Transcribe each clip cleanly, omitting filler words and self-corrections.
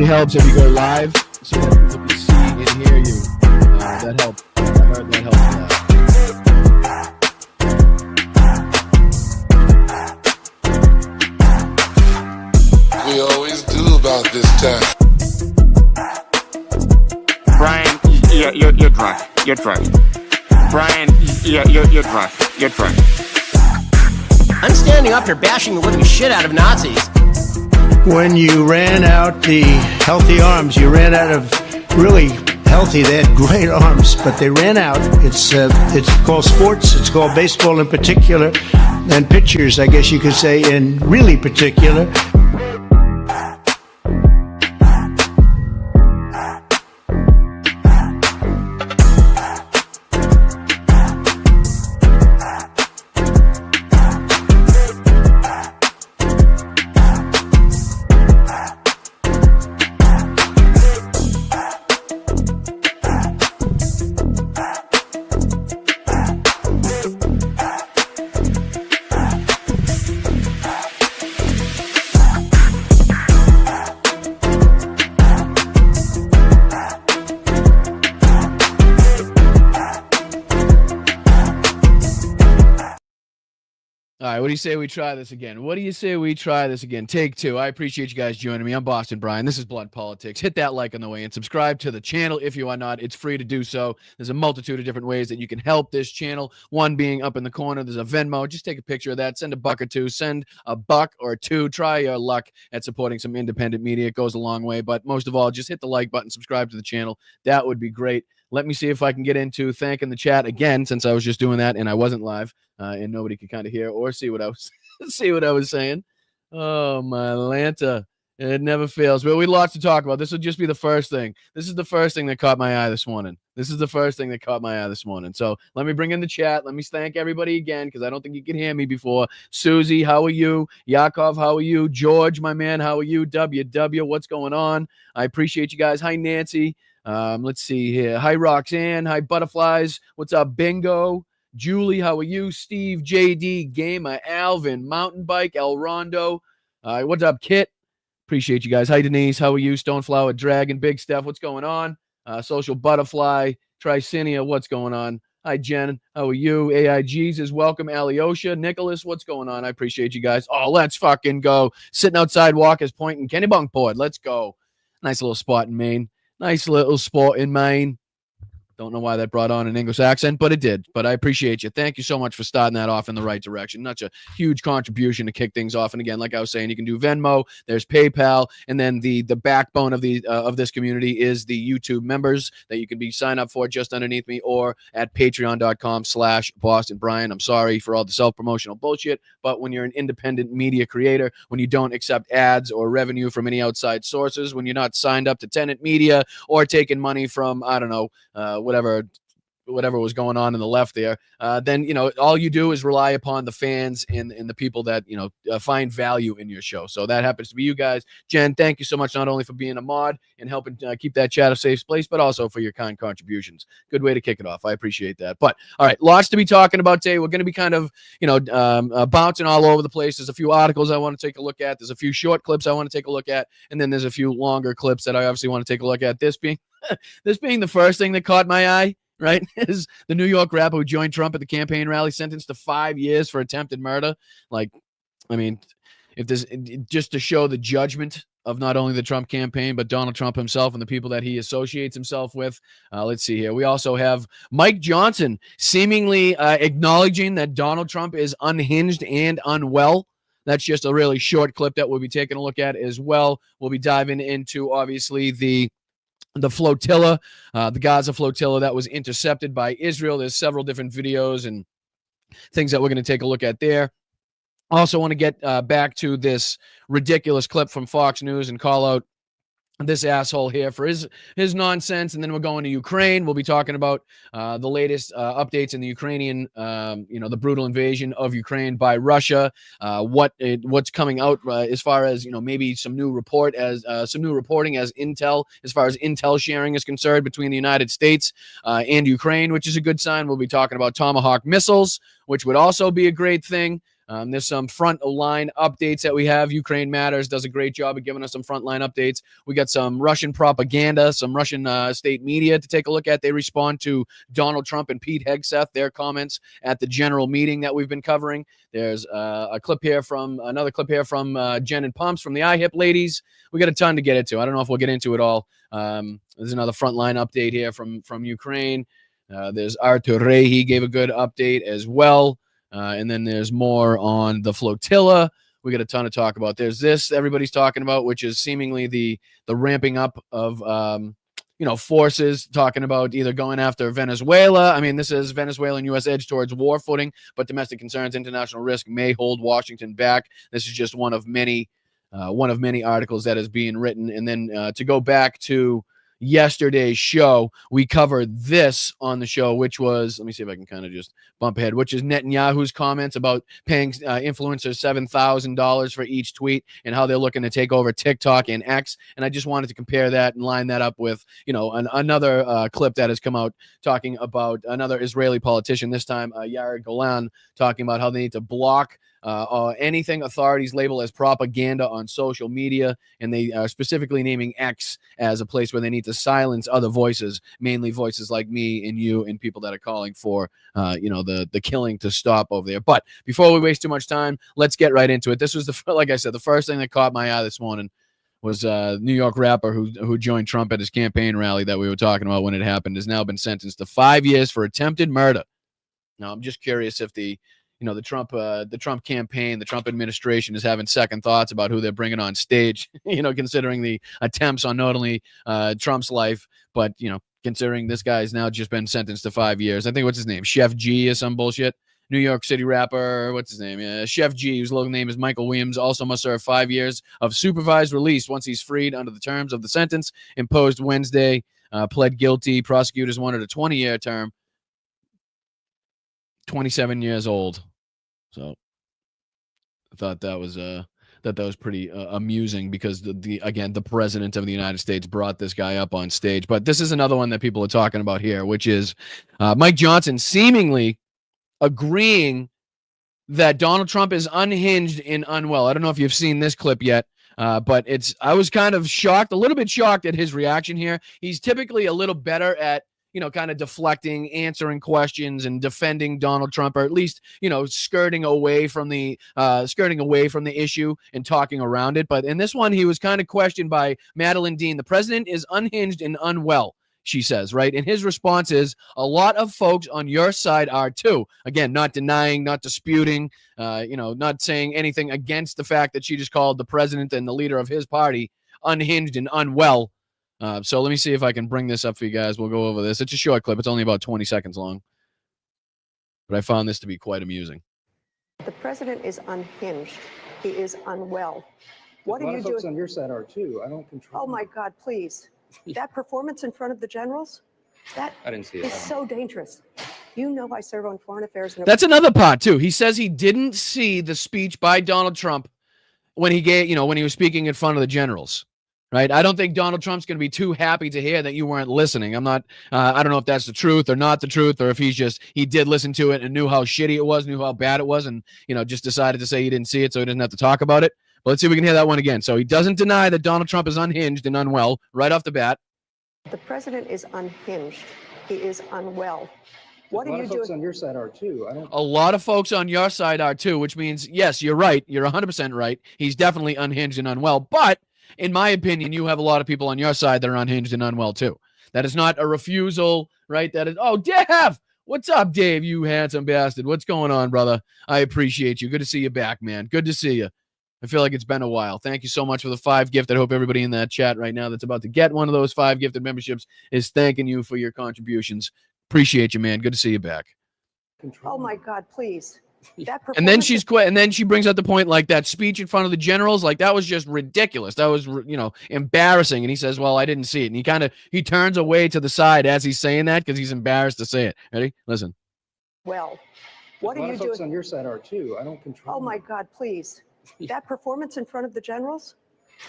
really helps if you go live so that people can see and hear you. That helps. I heard that helps a lot. We always do about this time. Brian, you're drunk. You're drunk. Brian, you're drunk. You're drunk. I'm standing up here bashing the living shit out of Nazis. When you ran out the healthy arms, you ran out of really healthy. They had great arms, but they ran out. It's called sports. It's called baseball in particular, and pitchers, I guess you could say, in really particular. All right, what do you say we try this again? Take two. I appreciate you guys joining me. I'm Boston Brian. This is Blood Politics. Hit that like on the way and subscribe to the channel if you are not. It's free to do so. There's a multitude of different ways that you can help this channel. One being up in the corner. There's a Venmo. Just take a picture of that. Send a buck or two. Send a buck or two. Try your luck at supporting some independent media. It goes a long way. But most of all, just hit the like button. Subscribe to the channel. That would be great. Let me see if I can get into thanking the chat again, since I was just doing that and I wasn't live, and nobody could kind of hear or see what I was saying. Oh, my Lanta. It never fails. But we lots to talk about. This will just be the first thing. This is the first thing that caught my eye this morning. So let me bring in the chat. Let me thank everybody again, because I don't think you could hear me before. Susie, how are you? Yakov, how are you? George, my man, how are you? WW, what's going on? I appreciate you guys. Hi, Nancy. Let's see here. Hi, Roxanne. Hi, Butterflies. What's up, Bingo? Julie, how are you? Steve, JD, Gamer, Alvin, Mountain Bike, El Rondo. What's up, Kit? Appreciate you guys. Hi, Denise. How are you? Stoneflower, Dragon, Big Steph. What's going on? Social Butterfly, Tricinia. What's going on? Hi, Jen. How are you? AI Jesus. Welcome, Alyosha. Nicholas, what's going on? I appreciate you guys. Oh, let's fucking go. Sitting outside Walker's Point in Kennebunkport. Let's go. Nice little spot in Maine. Don't know why that brought on an English accent, but it did. But I appreciate you. Thank you so much for starting that off in the right direction. Such a huge contribution to kick things off. And again, like I was saying, you can do Venmo. There's PayPal, and then the backbone of this community is the YouTube members that you can sign up for just underneath me, or at patreon.com/Boston Brian. I'm sorry for all the self-promotional bullshit, but when you're an independent media creator, when you don't accept ads or revenue from any outside sources, when you're not signed up to Tenant Media or taking money from, I don't know, whatever was going on in the left there, then, all you do is rely upon the fans and the people that, find value in your show. So that happens to be you guys. Jen, thank you so much, not only for being a mod and helping keep that chat a safe place, but also for your kind contributions. Good way to kick it off. I appreciate that. But all right, lots to be talking about today. We're going to be kind of, bouncing all over the place. There's a few articles I want to take a look at. There's a few short clips I want to take a look at. And then there's a few longer clips that I obviously want to take a look at. This being the first thing that caught my eye, right, is the New York rapper who joined Trump at the campaign rally, sentenced to 5 years for attempted murder. Like, I mean, if this, just to show the judgment of not only the Trump campaign, but Donald Trump himself and the people that he associates himself with. Let's see here. We also have Mike Johnson seemingly acknowledging that Donald Trump is unhinged and unwell. That's just a really short clip that we'll be taking a look at as well. We'll be diving into, obviously, the flotilla, the Gaza flotilla that was intercepted by Israel. There's several different videos and things that we're going to take a look at there. Also want to get back to this ridiculous clip from Fox News and call out this asshole here for his nonsense. And then we're going to Ukraine. We'll be talking about the latest updates in the Ukrainian, the brutal invasion of Ukraine by Russia, what's coming out as far as, maybe some new reporting as intel, as far as intel sharing is concerned between the United States and Ukraine, which is a good sign. We'll be talking about Tomahawk missiles, which would also be a great thing. There's some front line updates that we have. Ukraine Matters does a great job of giving us some front line updates. We got some Russian propaganda, some Russian state media to take a look at. They respond to Donald Trump and Pete Hegseth, their comments at the general meeting that we've been covering. There's another clip here from Jen and Pumps from the iHip ladies. We got a ton to get into. I don't know if we'll get into it all. There's another frontline update here from Ukraine. There's Artur Rey. He gave a good update as well. And then there's more on the flotilla. We got a ton to talk about. There's this everybody's talking about, which is seemingly the ramping up of forces talking about either going after Venezuela. I mean, this is Venezuela and U.S. edge towards war footing, but domestic concerns, international risk may hold Washington back. This is just one of many articles that is being written. And then to go back to yesterday's show, we covered this on the show, which was, let me see if I can kind of just bump ahead, which is Netanyahu's comments about paying influencers $7,000 for each tweet and how they're looking to take over TikTok and X. And I just wanted to compare that and line that up with, another clip that has come out talking about another Israeli politician, this time Yair Golan, talking about how they need to block anything authorities label as propaganda on social media, and they are specifically naming X as a place where they need to silence other voices, mainly voices like me and you and people that are calling for, the killing to stop over there. But before we waste too much time, let's get right into it. This was like I said, the first thing that caught my eye this morning was a New York rapper who joined Trump at his campaign rally that we were talking about when it happened, has now been sentenced to 5 years for attempted murder. Now, I'm just curious if the Trump campaign, the Trump administration is having second thoughts about who they're bringing on stage, considering the attempts on not only Trump's life, but, considering this guy's now just been sentenced to 5 years. I think, what's his name? Chef G or some bullshit. New York City rapper. What's his name? Chef G, whose local name is Michael Williams, also must serve 5 years of supervised release once he's freed under the terms of the sentence imposed Wednesday. Pled guilty. Prosecutors wanted a 20-year term. 27 years old. So I thought that was pretty amusing because the president of the United States brought this guy up on stage. But this is another one that people are talking about here, which is Mike Johnson seemingly agreeing that Donald Trump is unhinged and unwell. I don't know if you've seen this clip yet, but I was kind of shocked, a little bit shocked at his reaction here. He's typically a little better at kind of deflecting, answering questions, and defending Donald Trump, or at least, skirting away from the issue and talking around it. But in this one, he was kind of questioned by Madeline Dean. The president is unhinged and unwell, she says, right? And his response is, a lot of folks on your side are too. Again, not denying, not disputing, not saying anything against the fact that she just called the president and the leader of his party unhinged and unwell. So let me see if I can bring this up for you guys. We'll go over this. It's a short clip. It's only about 20 seconds long. But I found this to be quite amusing. The president is unhinged. He is unwell. What are you doing? A lot of folks on your side are too. I don't control. Oh my God, please. That performance in front of the generals, I didn't see it. Is so dangerous. I serve on foreign affairs. That's another part too. He says he didn't see the speech by Donald Trump when he was speaking in front of the generals. Right. I don't think Donald Trump's going to be too happy to hear that you weren't listening. I don't know if that's the truth or not the truth, or if he did listen to it and knew how shitty it was, knew how bad it was, and, just decided to say he didn't see it so he doesn't have to talk about it. But let's see if we can hear that one again. So he doesn't deny that Donald Trump is unhinged and unwell right off the bat. The president is unhinged. He is unwell. What are you doing? A lot of folks on your side are too. A lot of folks on your side are too, which means, yes, you're right. You're 100% right. He's definitely unhinged and unwell. But in my opinion, you have a lot of people on your side that are unhinged and unwell too. That is not a refusal, right? That is, oh, Dave, what's up, Dave, you handsome bastard? What's going on, brother? I appreciate you. Good to see you back, man. Good to see you. I feel like it's been a while. Thank you so much for the 5 gift. I hope everybody in that chat right now that's about to get one of those 5 gifted memberships is thanking you for your contributions. Appreciate you, man. Good to see you back. Oh my God, please. And then she brings up the point, like that speech in front of the generals, like that was just ridiculous. That was, embarrassing. And he says, well, I didn't see it. And he turns away to the side as he's saying that because he's embarrassed to say it. Ready? Listen. Well, what are you doing? A lot of folks on your side are too. I don't control. Oh my God, please. That performance in front of the generals,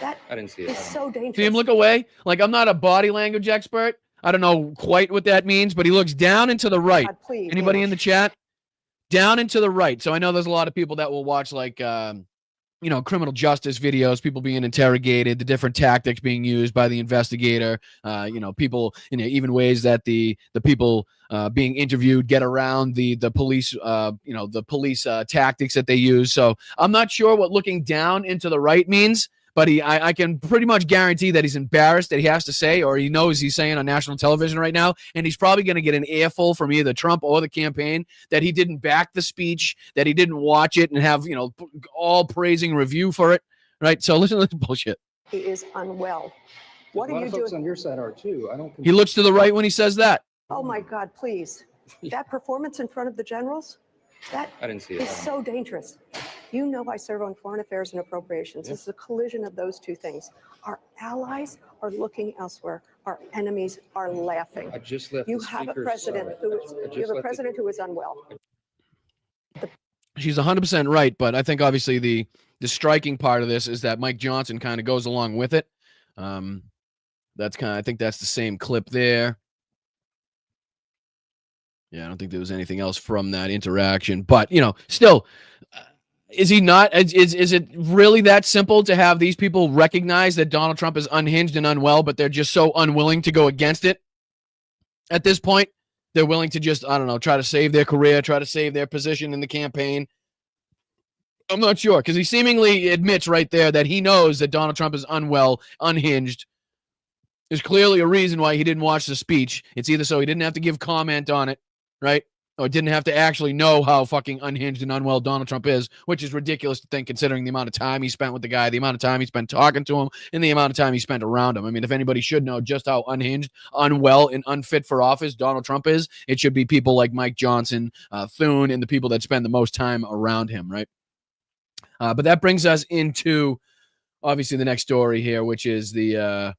I didn't see it. Is so dangerous. See him look away? Like, I'm not a body language expert. I don't know quite what that means, but he looks down and to the right. God, please. Anybody in the chat? down and to the right. So I know there's a lot of people that will watch like criminal justice videos, people being interrogated, the different tactics being used by the investigator, people, even ways that the people being interviewed get around the police, the police tactics that they use. So I'm not sure what looking down into the right means, but I can pretty much guarantee that he's embarrassed that he has to say, or he knows he's saying on national television right now, and he's probably going to get an earful from either Trump or the campaign that he didn't back the speech, that he didn't watch it and have, all praising review for it, right? So listen to this bullshit. He is unwell. What are you doing? On your side are too. He looks to the right when he says that. Oh my God, please. That performance in front of the generals, that I didn't see it. is so dangerous. You know I serve on foreign affairs and appropriations. This is a collision of those two things. Our allies are looking elsewhere. Our enemies are laughing. I just left You the have a speaker's, president who is unwell. She's 100% right, but I think obviously the striking part of this is that Mike Johnson kind of goes along with it. I think that's the same clip there. Yeah, I don't think there was anything else from that interaction, but still, is he not? Is it really that simple to have these people recognize that Donald Trump is unhinged and unwell, but they're just so unwilling to go against it? At this point, they're willing to just, I don't know, try to save their career, try to save their position in the campaign. I'm not sure, because he seemingly admits right there that he knows that Donald Trump is unwell, unhinged. There's clearly a reason why he didn't watch the speech. It's either so he didn't have to give comment on it, right? Or didn't have to actually know how fucking unhinged and unwell Donald Trump is, which is ridiculous to think considering the amount of time he spent with the guy, the amount of time he spent talking to him, and the amount of time he spent around him. I mean, if anybody should know just how unhinged, unwell, and unfit for office Donald Trump is, it should be people like Mike Johnson, Thune, and the people that spend the most time around him, right? But that brings us into, obviously, the next story here, which is the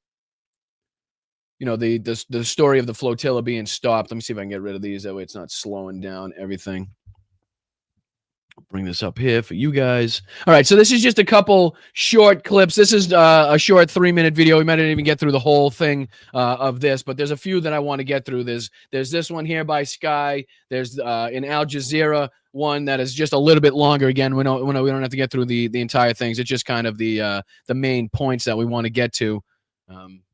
story of the flotilla being stopped. Let me see if I can get rid of these. That way it's not slowing down everything. I'll bring this up here for you guys. All right, so this is just a couple short clips. This is a short 3-minute video. We might not even get through the whole thing of this, but there's a few that I want to get through. There's this one here by Sky. There's an Al Jazeera one that is just a little bit longer. Again, we don't have to get through the entire things. It's just kind of the main points that we want to get to.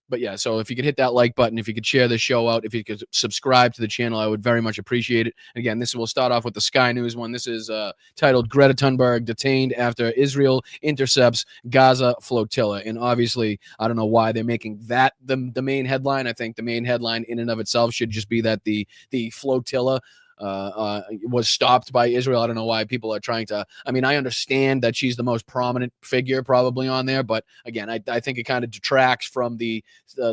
But yeah, so if you could hit that like button, if you could share the show out, if you could subscribe to the channel, I would very much appreciate it. Again, will start off with the Sky News one. This is titled Greta Thunberg Detained After Israel Intercepts Gaza Flotilla. And obviously, I don't know why they're making that the main headline. I think the main headline in and of itself should just be that the flotilla was stopped by Israel. I don't know why people are trying to. I mean, I understand that she's the most prominent figure probably on there, but again, I think it kind of detracts from the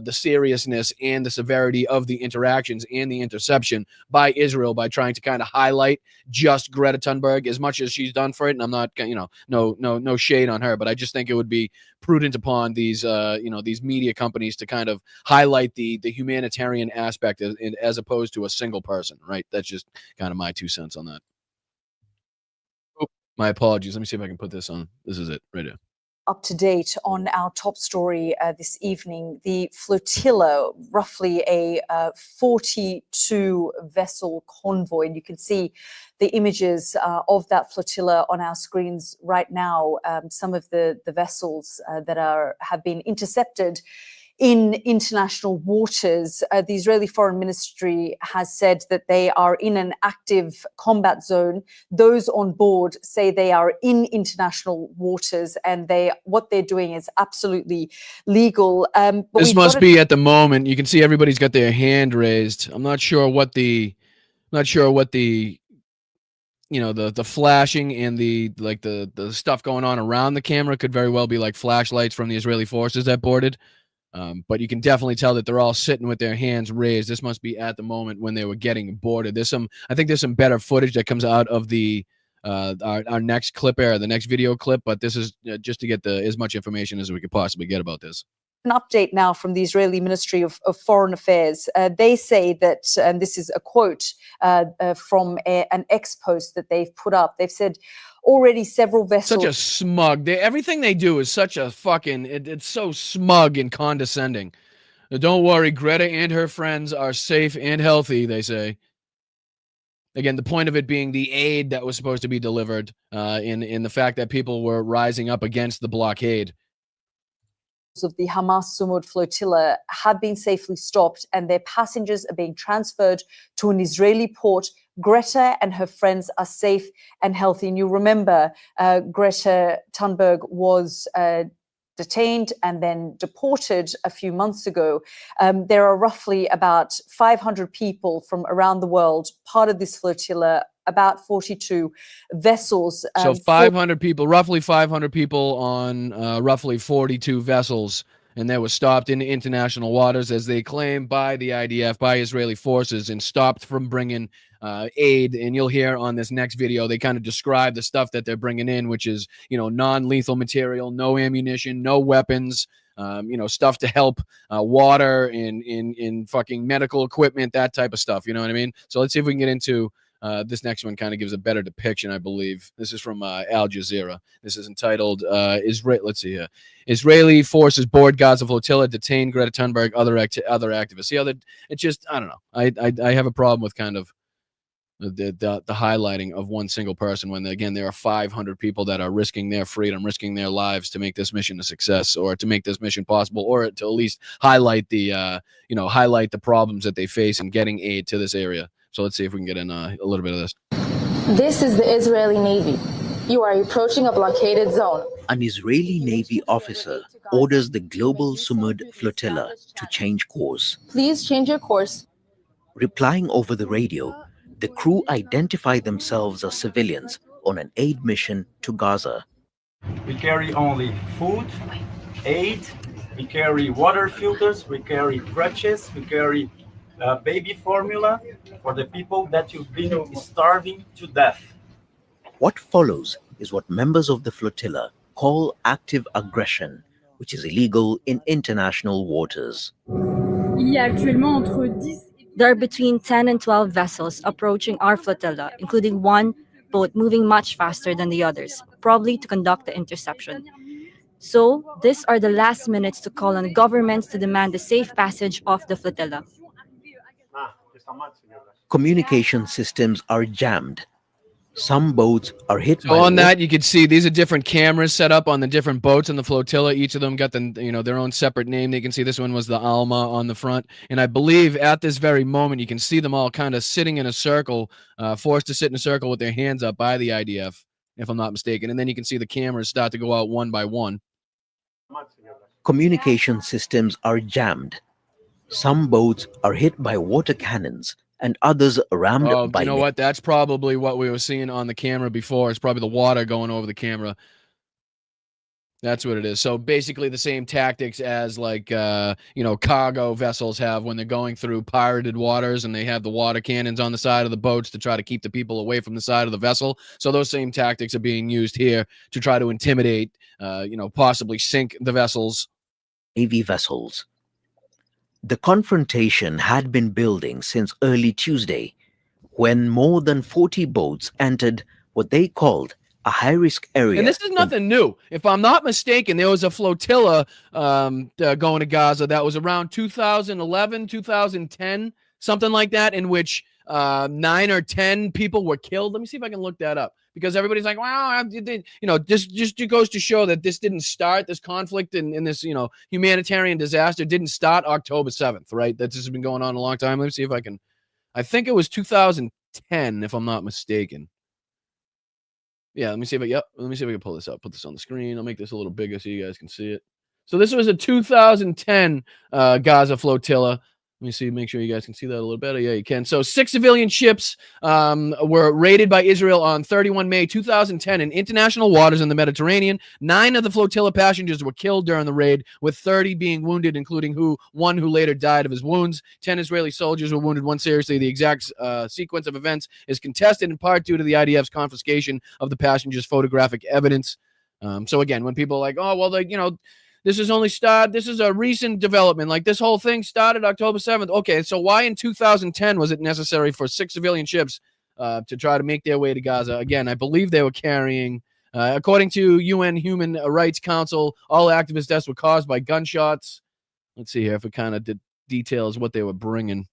seriousness and the severity of the interactions and the interception by Israel by trying to kind of highlight just Greta Thunberg as much as she's done for it. And I'm not, no shade on her, but I just think it would be prudent upon these, these media companies to kind of highlight the humanitarian aspect as opposed to a single person, right? That's just kind of my 2 cents on that. Oh, my apologies. Let me see if I can put this on. This is it right here. Up to date on our top story this evening, the flotilla, roughly a 42 vessel convoy. And you can see the images of that flotilla on our screens right now. Some of the vessels that have been intercepted in international waters. The Israeli Foreign Ministry has said that they are in an active combat zone. Those on board say they are in international waters, and what they're doing is absolutely legal. But this must be at the moment. You can see everybody's got their hand raised. I'm not sure what the the flashing and the stuff going on around the camera could very well be like flashlights from the Israeli forces that boarded. But you can definitely tell that they're all sitting with their hands raised. This must be at the moment when they were getting boarded. I think there's some better footage that comes out of our next clip the next video clip. But this is just to get as much information as we could possibly get about this. An update now from the Israeli Ministry of Foreign Affairs. They say that, and this is a quote from an X post that they've put up. They've said already several vessels. Such a smug. Everything they do is such a fucking. It's so smug and condescending. Don't worry, Greta and her friends are safe and healthy. They say. again, the point of it being the aid that was supposed to be delivered, in the fact that people were rising up against the blockade. Of the Hamas Sumud flotilla have been safely stopped and their passengers are being transferred to an Israeli port. Greta and her friends are safe and healthy. And you remember Greta Thunberg was detained and then deported a few months ago. There are roughly about 500 people from around the world, part of this flotilla, about 42 vessels. So 500 people, roughly 500 people on roughly 42 vessels, and they were stopped in international waters, as they claim, by the IDF, by Israeli forces, and stopped from bringing aid. And you'll hear on this next video, they kind of describe the stuff that they're bringing in, which is, non-lethal material, no ammunition, no weapons, stuff to help, water in fucking medical equipment, that type of stuff. You know what I mean? So let's see if we can get into this next one. Kind of gives a better depiction, I believe. This is from Al Jazeera. This is entitled let's see here. Israeli forces board Gaza flotilla, detain Greta Thunberg, other activists. See how that, it's just, I don't know. I have a problem with kind of the highlighting of one single person when, again, there are 500 people that are risking their freedom, risking their lives to make this mission a success, or to make this mission possible, or to at least highlight the highlight the problems that they face in getting aid to this area. So let's see if we can get in a little bit of this. This is the Israeli Navy. You are approaching a blockaded zone. An Israeli Navy officer orders the global Sumud flotilla to change course. Please change your course. Replying over the radio, the crew identify themselves as civilians on an aid mission to Gaza. We carry only food, aid, we carry water filters, we carry crutches, we carry baby formula for the people that you've been starving to death. What follows is what members of the flotilla call active aggression, which is illegal in international waters. There are between 10 and 12 vessels approaching our flotilla, including one boat moving much faster than the others, probably to conduct the interception. So, these are the last minutes to call on governments to demand the safe passage of the flotilla. Communication systems are jammed. Some boats are hit by on that, you can see these are different cameras set up on the different boats in the flotilla. Each of them got their own separate name. You can see this one was the Alma on the front. And I believe at this very moment, you can see them all kind of sitting in a circle, forced to sit in a circle with their hands up by the IDF, if I'm not mistaken. And then you can see the cameras start to go out one by one. Communication systems are jammed. Some boats are hit by water cannons, and others rammed by... You know what? That's probably what we were seeing on the camera before. It's probably the water going over the camera. That's what it is. So basically the same tactics as cargo vessels have when they're going through pirated waters, and they have the water cannons on the side of the boats to try to keep the people away from the side of the vessel. So those same tactics are being used here to try to intimidate, possibly sink the vessels. Navy vessels. The confrontation had been building since early Tuesday, when more than 40 boats entered what they called a high-risk area. And this is nothing new. If I'm not mistaken, there was a flotilla going to Gaza that was around 2011, 2010, something like that, in which 9 or 10 people were killed. Let me see if I can look that up, because everybody's like, wow, just goes to show that this didn't start, this conflict and this, humanitarian disaster didn't start October 7th, right? That this has been going on a long time. Let me see if I think it was 2010, if I'm not mistaken. Yeah, let me see if I can pull this up, put this on the screen. I'll make this a little bigger so you guys can see it. So this was a 2010 Gaza flotilla. Let me see, make sure you guys can see that a little better. Yeah, you can. So 6 civilian ships were raided by Israel on 31 May 2010 in international waters in the Mediterranean. 9 of the flotilla passengers were killed during the raid, with 30 being wounded, including one who later died of his wounds. 10 Israeli soldiers were wounded, one seriously. The exact sequence of events is contested, in part due to the IDF's confiscation of the passengers' photographic evidence. So again, when people are like, oh, well, this is a recent development. Like, this whole thing started October 7th. Okay, so why in 2010 was it necessary for 6 civilian ships to try to make their way to Gaza? Again, I believe they were carrying, according to UN Human Rights Council, all activist deaths were caused by gunshots. Let's see here if it kind of details what they were bringing.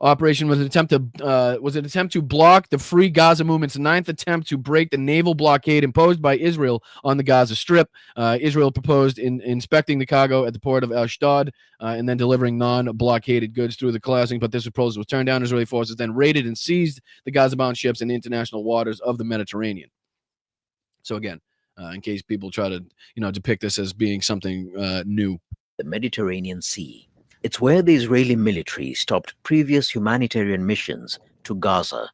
Operation was an attempt to block the Free Gaza movement's ninth attempt to break the naval blockade imposed by Israel on the Gaza Strip. Israel proposed inspecting the cargo at the port of Ashdod and then delivering non-blockaded goods through the crossing, but this proposal was turned down. Israeli forces then raided and seized the Gaza-bound ships in the international waters of the Mediterranean. So again, in case people try to depict this as being something new. The Mediterranean Sea. It's where the Israeli military stopped previous humanitarian missions to Gaza.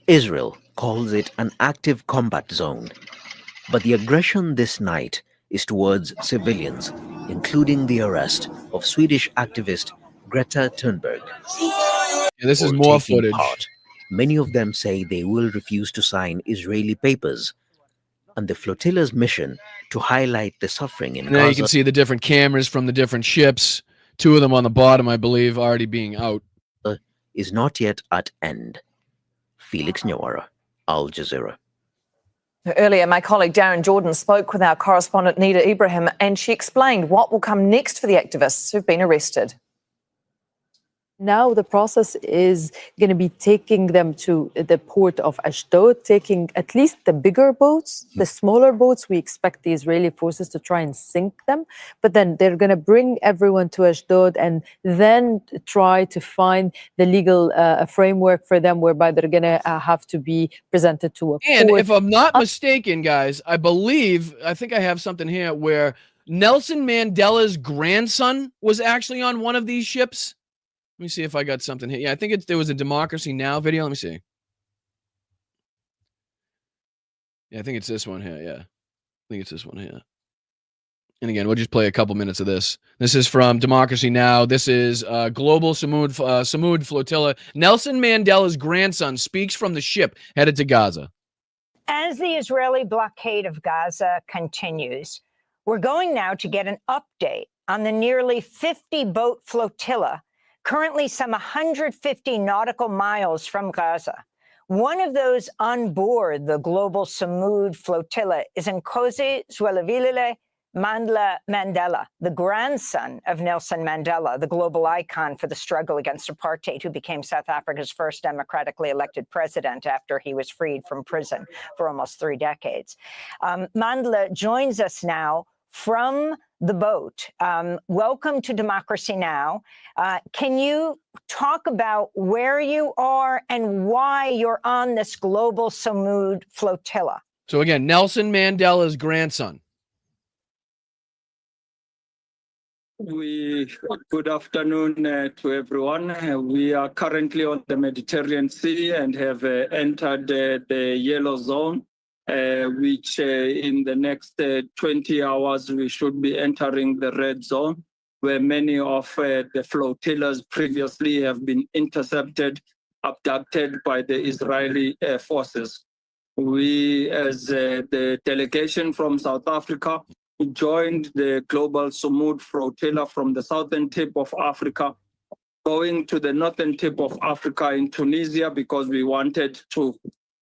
Israel calls it an active combat zone, but the aggression this night is towards civilians, including the arrest of Swedish activist Greta Thunberg. This is more footage. Many of them say they will refuse to sign Israeli papers, and the flotilla's mission to highlight the suffering in Gaza. Now you can see the different cameras from the different ships. 2 of them on the bottom, I believe, already being out. Is not yet at end. Felix Nyawara, Al Jazeera. Earlier, my colleague Darren Jordan spoke with our correspondent Nida Ibrahim, and she explained what will come next for the activists who've been arrested. Now the process is going to be taking them to the port of Ashdod, taking at least the bigger boats. The smaller boats, we expect the Israeli forces to try and sink them. But then they're going to bring everyone to Ashdod and then try to find the legal framework for them whereby they're going to have to be presented to a And court. if I'm not mistaken, guys, I think I have something here where Nelson Mandela's grandson was actually on one of these ships. Let me see if I got something here. Yeah, I think there was a Democracy Now! Video. Let me see. Yeah, I think it's this one here. Yeah, I think it's this one here. And again, we'll just play a couple minutes of this. This is from Democracy Now! This is Global Samud Flotilla. Nelson Mandela's grandson speaks from the ship headed to Gaza. As the Israeli blockade of Gaza continues, we're going now to get an update on the nearly 50-boat flotilla currently some 150 nautical miles from Gaza. One of those on board the global Samud flotilla is Nkosi Zwelivelile Mandela, the grandson of Nelson Mandela, the global icon for the struggle against apartheid, who became South Africa's first democratically elected president after he was freed from prison for almost 3 decades. Mandela joins us now from the boat. Welcome to Democracy Now! Can you talk about where you are and why you're on this global Samud flotilla? So again, Nelson Mandela's grandson. Good afternoon to everyone. We are currently on the Mediterranean Sea and have entered the yellow zone, which in the next 20 hours we should be entering the red zone, where many of the flotillas previously have been intercepted, abducted by the Israeli forces. We, as the delegation from South Africa, joined the global Samud flotilla from the southern tip of Africa, going to the northern tip of Africa in Tunisia, because we wanted to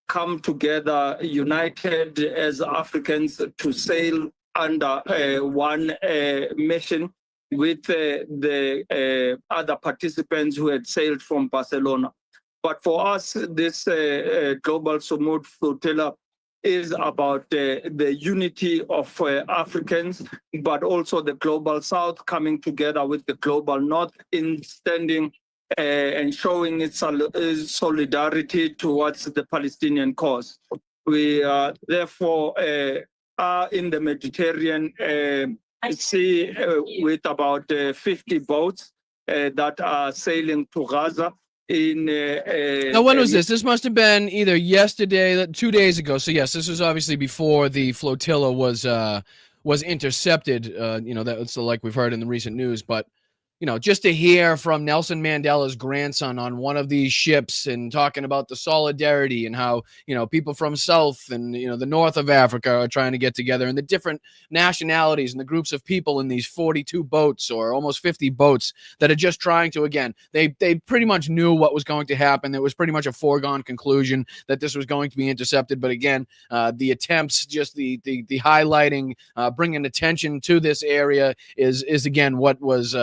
come together united as Africans to sail under one mission with the other participants who had sailed from Barcelona. But for us, this global Samud flotilla is about the unity of Africans, but also the global South coming together with the global North in standing and showing its solidarity towards the Palestinian cause. We therefore are in the Mediterranean Sea with about 50 boats that are sailing to Gaza. Now, when was this? This must have been either yesterday, 2 days ago. So yes, this was obviously before the flotilla was intercepted. That's like we've heard in the recent news. But just to hear from Nelson Mandela's grandson on one of these ships and talking about the solidarity and how, people from South and, the North of Africa are trying to get together, and the different nationalities and the groups of people in these 42 boats or almost 50 boats that are just trying to, again, they pretty much knew what was going to happen. It was pretty much a foregone conclusion that this was going to be intercepted. But again, the attempts, just the highlighting, bringing attention to this area is again, what was,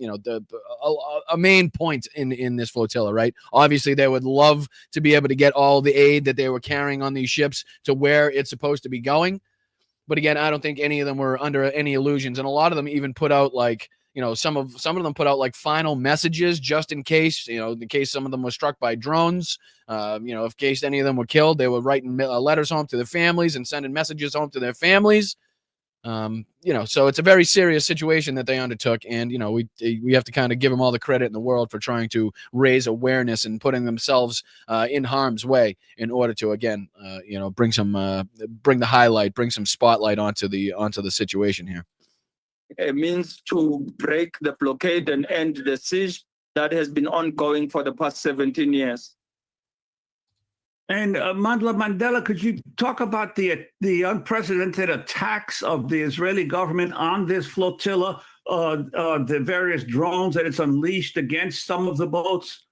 a main point in this flotilla, right? Obviously, they would love to be able to get all the aid that they were carrying on these ships to where it's supposed to be going. But again, I don't think any of them were under any illusions, and a lot of them even put out like, some of them put out like final messages just in case, in case some of them were struck by drones. In case any of them were killed, they were writing letters home to their families and sending messages home to their families. So it's a very serious situation that they undertook, and we have to kind of give them all the credit in the world for trying to raise awareness and putting themselves in harm's way in order to again, bring some spotlight onto the situation here. It means to break the blockade and end the siege that has been ongoing for the past 17 years. And Mandla Mandela, could you talk about the unprecedented attacks of the Israeli government on this flotilla, the various drones that it's unleashed against some of the boats?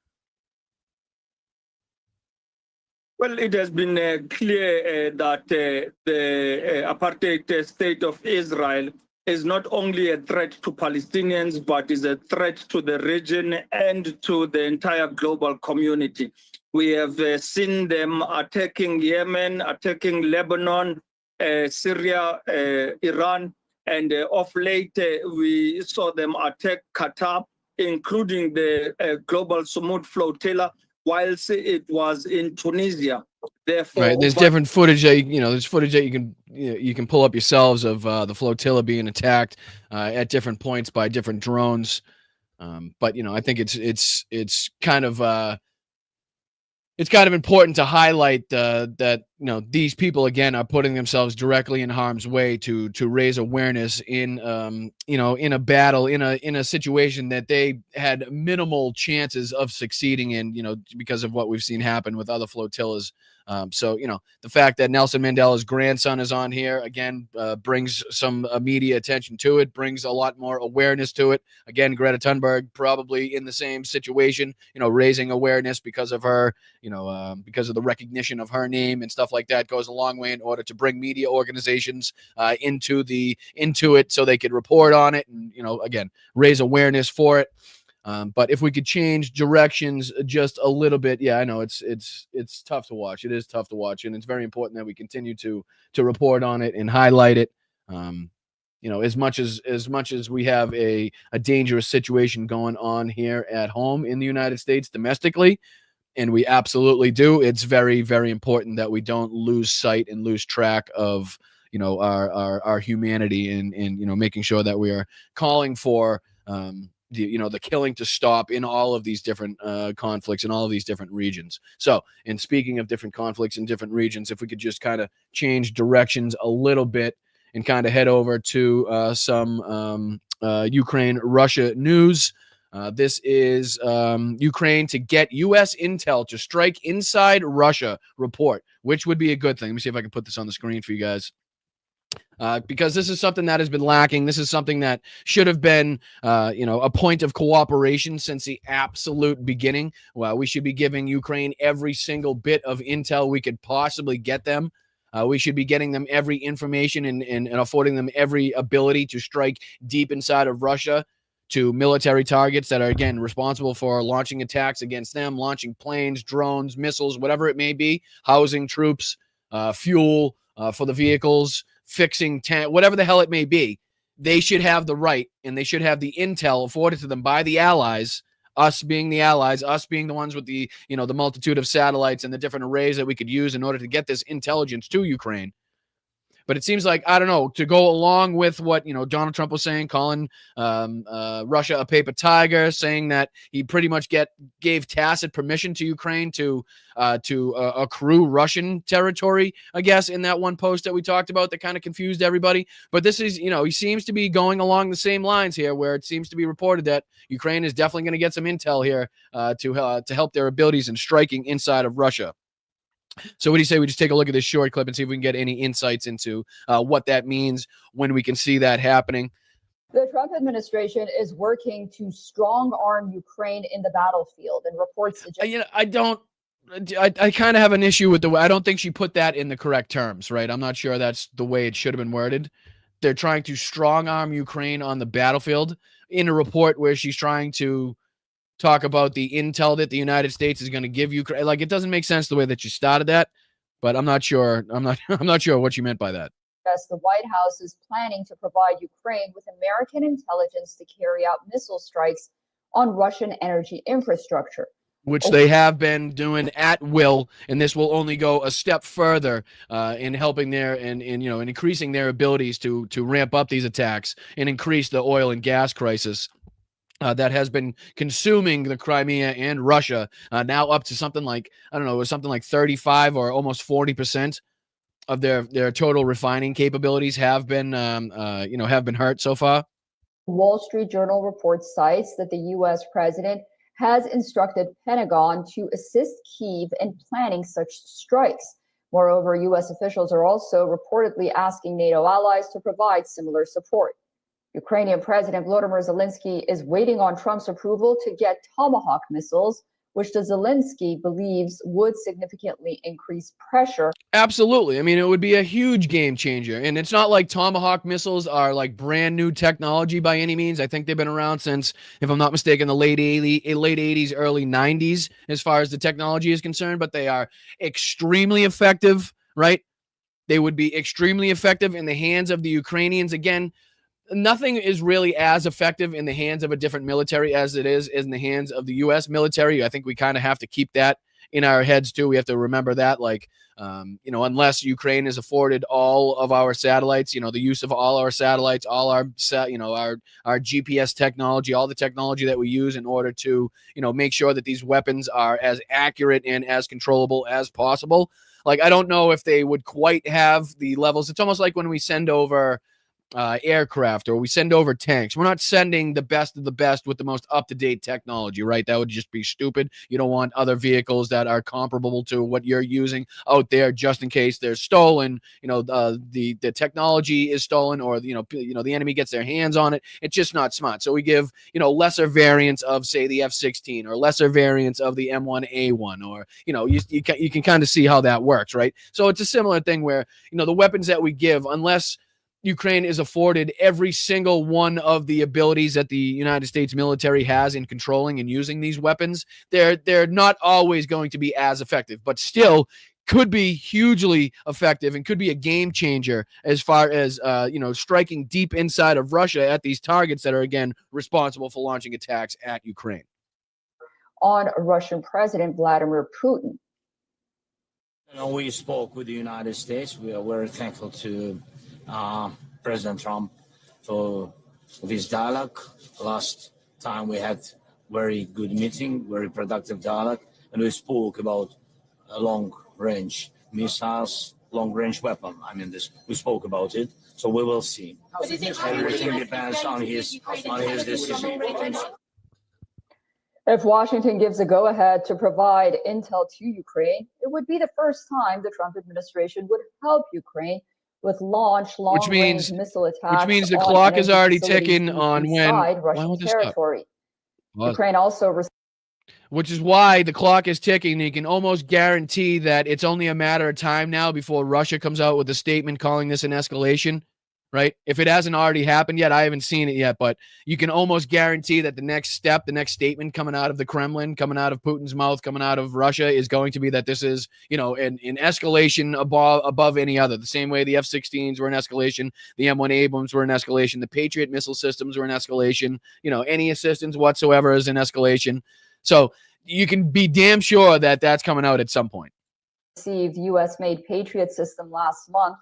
Well, it has been clear that the apartheid state of Israel is not only a threat to Palestinians, but is a threat to the region and to the entire global community. We have seen them attacking Yemen, attacking Lebanon, Syria, Iran, and of late we saw them attack Qatar, including the global Sumud flotilla, whilst it was in Tunisia. Therefore, right, there's different footage that there's footage that you can pull up yourselves of the flotilla being attacked at different points by different drones. But I think it's kind of important to highlight that these people again are putting themselves directly in harm's way to raise awareness in in a battle, in a situation that they had minimal chances of succeeding in, because of what we've seen happen with other flotillas. So the fact that Nelson Mandela's grandson is on here again brings some media attention to it, brings a lot more awareness to it. Again, Greta Thunberg probably in the same situation, raising awareness because of her, because of the recognition of her name and stuff like that goes a long way in order to bring media organizations into it so they could report on it and again raise awareness for it. But if we could change directions just a little bit, yeah, I know it's tough to watch. It is tough to watch, and it's very important that we continue to report on it and highlight it. As much as we have a dangerous situation going on here at home in the United States domestically, and we absolutely do, it's very, very important that we don't lose sight and lose track of our humanity and making sure that we are calling for the killing to stop in all of these different conflicts in all of these different regions. So, and speaking of different conflicts in different regions, if we could just kind of change directions a little bit and kind of head over to some Ukraine-Russia news. This is Ukraine to get U.S. intel to strike inside Russia report, which would be a good thing. Let me see if I can put this on the screen for you guys. Because this is something that has been lacking. This is something that should have been, a point of cooperation since the absolute beginning. Well, we should be giving Ukraine every single bit of intel we could possibly get them. We should be getting them every information and affording them every ability to strike deep inside of Russia to military targets that are, again, responsible for launching attacks against them, launching planes, drones, missiles, whatever it may be, housing troops, fuel for the vehicles, fixing whatever the hell it may be. They should have the right and they should have the intel afforded to them by the allies, us being the allies, us being the ones with the, the multitude of satellites and the different arrays that we could use in order to get this intelligence to Ukraine. But it seems like, I don't know, to go along with what, Donald Trump was saying, calling Russia a paper tiger, saying that he pretty much gave tacit permission to Ukraine to accrue Russian territory, I guess, in that one post that we talked about that kind of confused everybody. But this is, he seems to be going along the same lines here, where it seems to be reported that Ukraine is definitely going to get some intel here to help their abilities in striking inside of Russia. So what do you say we just take a look at this short clip and see if we can get any insights into what that means when we can see that happening? The Trump administration is working to strong-arm Ukraine in the battlefield, and reports suggest... I kind of have an issue with the way, I don't think she put that in the correct terms, right? I'm not sure that's the way it should have been worded. They're trying to strong-arm Ukraine on the battlefield. in a report where she's trying to talk about the intel that the United States is going to give Ukraine. Like, it doesn't make sense the way that you started that, but I'm not sure. I'm not sure what you meant by that. As the White House is planning to provide Ukraine with American intelligence to carry out missile strikes on Russian energy infrastructure, which they have been doing at will, and this will only go a step further in helping their and increasing their abilities to ramp up these attacks and increase the oil and gas crisis that has been consuming the Crimea and Russia, now up to something like, I don't know, it was something like 35 or almost 40% of their total refining capabilities have been have been hurt so far. Wall Street Journal report cites that the U.S. president has instructed Pentagon to assist Kyiv in planning such strikes. Moreover, U.S. officials are also reportedly asking NATO allies to provide similar support. Ukrainian President Volodymyr Zelensky is waiting on Trump's approval to get Tomahawk missiles, which the Zelensky believes would significantly increase pressure. Absolutely. I mean, it would be a huge game changer. And it's not like Tomahawk missiles are like brand new technology by any means. I think they've been around since, if I'm not mistaken, the late 80s, early 90s, as far as the technology is concerned, but they are extremely effective, right? They would be extremely effective in the hands of the Ukrainians. Again, nothing is really as effective in the hands of a different military as it is in the hands of the U.S. military. I think we kind of have to keep that in our heads too. We have to remember that, like, unless Ukraine is afforded all of our satellites, the use of all our satellites, all our GPS technology, all the technology that we use in order to, make sure that these weapons are as accurate and as controllable as possible. Like, I don't know if they would quite have the levels. It's almost like when we send over aircraft or we send over tanks. We're not sending the best of the best with the most up-to-date technology, right? That would just be stupid. You don't want other vehicles that are comparable to what you're using out there just in case they're stolen. The technology is stolen, or the enemy gets their hands on it. It's just not smart. So we give lesser variants of, say, the F-16 or lesser variants of the M1A1, or you can kind of see how that works, right? So it's a similar thing where the weapons that we give, unless Ukraine is afforded every single one of the abilities that the United States military has in controlling and using these weapons, they're not always going to be as effective, but still could be hugely effective and could be a game changer as far as striking deep inside of Russia at these targets that are, again, responsible for launching attacks at Ukraine. On Russian President Vladimir Putin. We spoke with the United States. We are very thankful to President Trump for this dialogue. Last time we had very good meeting, very productive dialogue, and we spoke about long-range missiles, long-range weapon. We spoke about it, so we will see. Everything depends on his decision. If Washington gives a go-ahead to provide intel to Ukraine, it would be the first time the Trump administration would help Ukraine with long-range missile attacks. Which means the clock is already ticking on when Russian territory. Ukraine also. Which is why the clock is ticking. You can almost guarantee that it's only a matter of time now before Russia comes out with a statement calling this an escalation, right? If it hasn't already happened yet, I haven't seen it yet, but you can almost guarantee that the next step, the next statement coming out of the Kremlin, coming out of Putin's mouth, coming out of Russia is going to be that this is, an escalation above any other. The same way the F-16s were an escalation, the M1 Abrams were an escalation, the Patriot missile systems were an escalation, any assistance whatsoever is an escalation. So you can be damn sure that that's coming out at some point. Received U.S.-made Patriot system last month.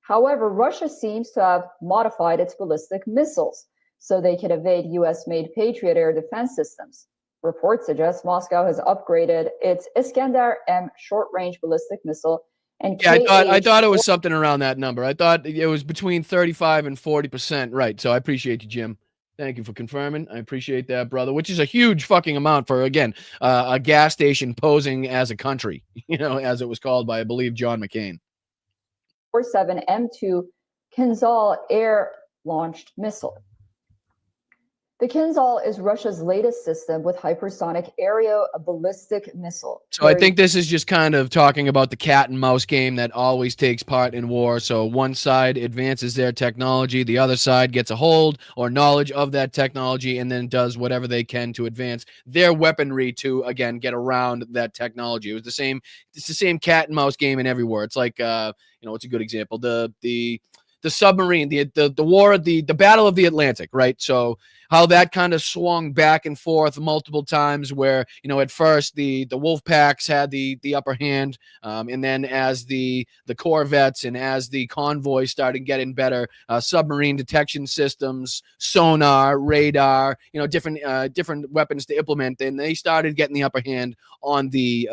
However, Russia seems to have modified its ballistic missiles so they can evade U.S.-made Patriot air defense systems. Reports suggest Moscow has upgraded its Iskander-M short-range ballistic missile. And yeah, I thought it was something around that number. I thought it was between 35 and 40%. Right. So I appreciate you, Jim. Thank you for confirming. I appreciate that, brother, which is a huge fucking amount for, again, a gas station posing as a country, as it was called by, I believe, John McCain. 47 M2 Kinzhal air-launched missile. The Kinzhal is Russia's latest system with hypersonic aerial ballistic missile. So I think this is just kind of talking about the cat and mouse game that always takes part in war. So one side advances their technology, the other side gets a hold or knowledge of that technology and then does whatever they can to advance their weaponry to, again, get around that technology. It's the same cat and mouse game in every war. It's like, what's a good example? The submarine, the war, the Battle of the Atlantic, right? So how that kind of swung back and forth multiple times where, at first the wolf packs had the upper hand. And then as the corvettes and as the convoys started getting better, submarine detection systems, sonar, radar, different weapons to implement, then they started getting the upper hand on the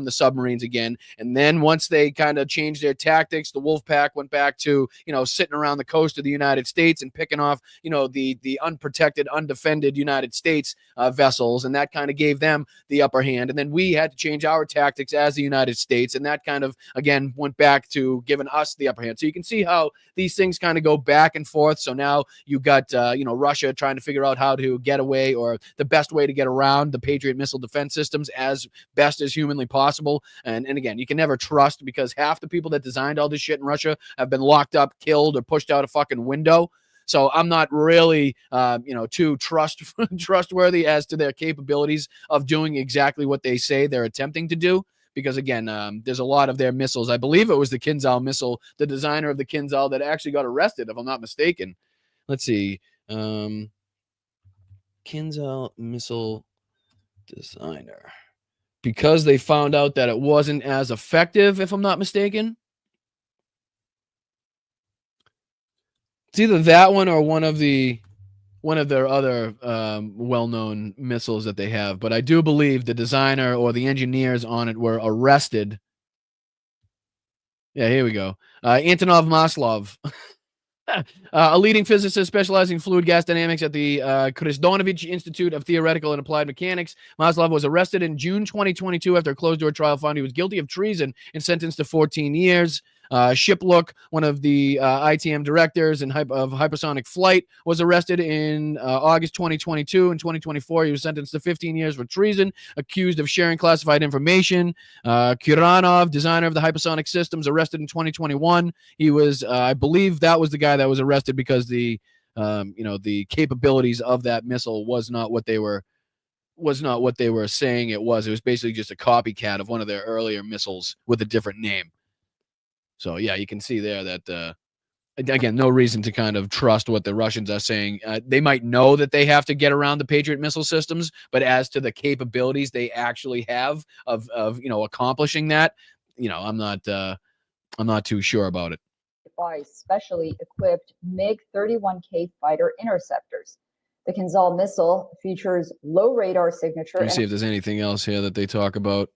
submarines again. And then once they kind of changed their tactics, the wolf pack went back to, sitting around the coast of the United States and picking off, the unprotected, undefended United States vessels, and that kind of gave them the upper hand. And then we had to change our tactics as the United States, and that kind of, again, went back to giving us the upper hand. So you can see how these things kind of go back and forth. So now you got, Russia trying to figure out how to get away or the best way to get around the Patriot missile defense systems as best as humanly possible. And again, you can never trust, because half the people that designed all this shit in Russia have been locked up, killed, or pushed out a fucking window. So I'm not really, too trustworthy as to their capabilities of doing exactly what they say they're attempting to do. Because, again, there's a lot of their missiles. I believe it was the Kinzhal missile, the designer of the Kinzhal, that actually got arrested, if I'm not mistaken. Let's see. Kinzhal missile designer. Because they found out that it wasn't as effective, if I'm not mistaken. It's either that one or one of their other well-known missiles that they have. But I do believe the designer or the engineers on it were arrested. Yeah, here we go. Antonov Maslov, a leading physicist specializing in fluid gas dynamics at the Krasdonovich Institute of Theoretical and Applied Mechanics. Maslov was arrested in June 2022 after a closed-door trial found he was guilty of treason and sentenced to 14 years. Shiplook, one of the ITM directors of hypersonic flight, was arrested in August 2022. In 2024, he was sentenced to 15 years for treason, accused of sharing classified information. Kuranov, designer of the hypersonic systems, arrested in 2021. He was, I believe, that was the guy that was arrested because the capabilities of that missile was not what they were saying it was. It was basically just a copycat of one of their earlier missiles with a different name. So, yeah, you can see there that, again, no reason to kind of trust what the Russians are saying. They might know that they have to get around the Patriot missile systems, but as to the capabilities they actually have of accomplishing that, I'm not too sure about it. By specially equipped MiG-31K fighter interceptors. The Kinzhal missile features low radar signature. Let me see if there's anything else here that they talk about.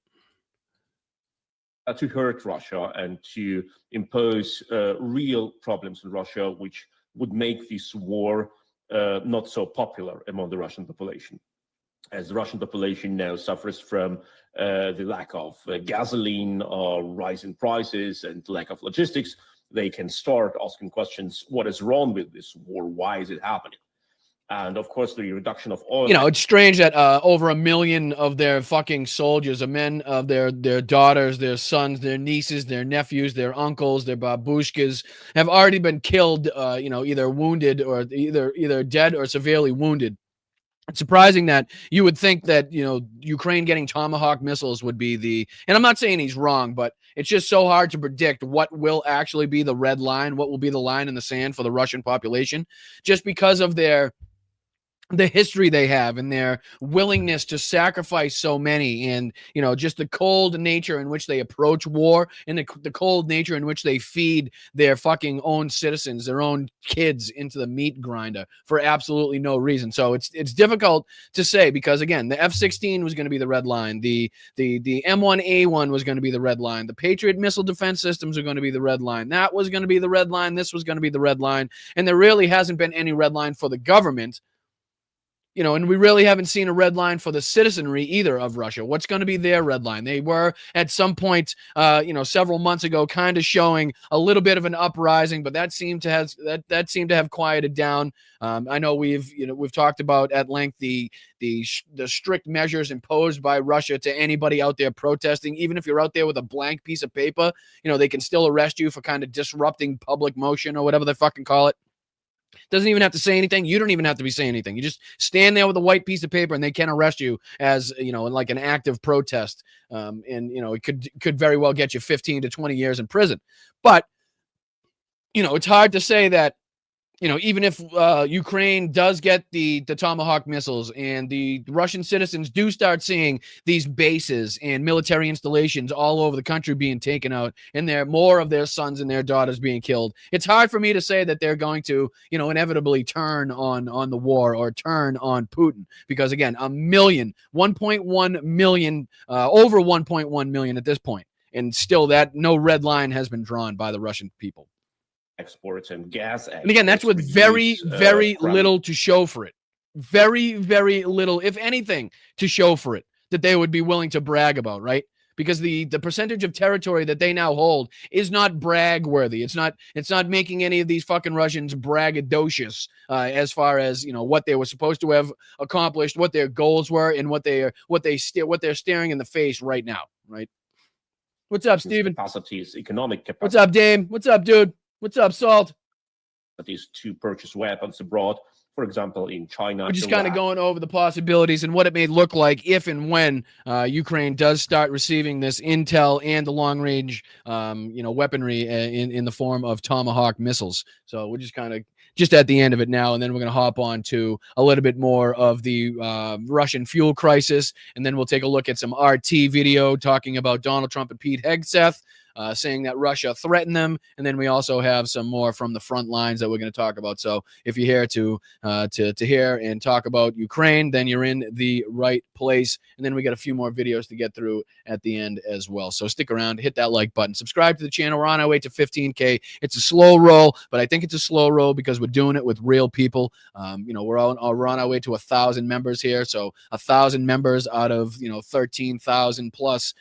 To hurt Russia and to impose real problems in Russia, which would make this war not so popular among the Russian population. As the Russian population now suffers from the lack of gasoline, rising prices, and lack of logistics, they can start asking questions: what is wrong with this war? Why is it happening? And of course, the reduction of oil. It's strange that over 1 million of their fucking soldiers, men of their daughters, their sons, their nieces, their nephews, their uncles, their babushkas, have already been killed. Either wounded or either dead or severely wounded. It's surprising that you would think that, Ukraine getting Tomahawk missiles would be and I'm not saying he's wrong, but it's just so hard to predict what will actually be the red line, what will be the line in the sand for the Russian population, just because of the history they have and their willingness to sacrifice so many, and just the cold nature in which they approach war, and the cold nature in which they feed their fucking own citizens, their own kids, into the meat grinder for absolutely no reason. So it's difficult to say, because again, the F-16 was going to be the red line, the M1A1 was going to be the red line, the Patriot missile defense systems are going to be the red line, that was going to be the red line, this was going to be the red line, and there really hasn't been any red line for the government You know, and we really haven't seen a red line for the citizenry either of Russia. What's going to be their red line? They were at some point, you know, several months ago, kind of showing a little bit of an uprising, but that seemed to have quieted down. I know we've talked about at length the strict measures imposed by Russia to anybody out there protesting. Even if you're out there with a blank piece of paper, you know, they can still arrest you for kind of disrupting public motion or whatever they fucking call it. Doesn't even have to say anything. You don't even have to be saying anything. You just stand there with a white piece of paper and they can arrest you as, you know, in like an active protest. And, you know, it could very well get you 15 to 20 years in prison. But, you know, it's hard to say that, you know, even if Ukraine does get the Tomahawk missiles and the Russian citizens do start seeing these bases and military installations all over the country being taken out and more of their sons and their daughters being killed, it's hard for me to say that they're going to, you know, inevitably turn on the war or turn on Putin. Because, again, 1.1 million, over 1.1 million at this point. And still that no red line has been drawn by the Russian people. Exports and gas exports. And again, that's with very little to show for it. Very, very little, if anything, to show for it that they would be willing to brag about, right? Because the percentage of territory that they now hold is not brag worthy. It's not making any of these fucking Russians braggadocious as far as, you know, what they were supposed to have accomplished, what their goals were, and what they're staring in the face right now, right? What's up, Steven? Capacities, economic capacity. What's up, Dame? What's up, dude? What's up, Salt? To purchase weapons abroad, for example, in China. We're just kind of going over the possibilities and what it may look like if and when Ukraine does start receiving this intel and the long-range, you know, weaponry in the form of Tomahawk missiles. So we're just kind of at the end of it now, and then we're going to hop on to a little bit more of the Russian fuel crisis, and then we'll take a look at some RT video talking about Donald Trump and Pete Hegseth. Saying that Russia threatened them, and then we also have some more from the front lines that we're going to talk about. So if you're here to hear and talk about Ukraine, then you're in the right place. And then we got a few more videos to get through at the end as well. So stick around, hit that like button, subscribe to the channel. We're on our way to 15K. It's a slow roll, but I think it's a slow roll because we're doing it with real people. You know, we're on our way to 1,000 members here. So 1,000 members out of, you know, 13,000 plus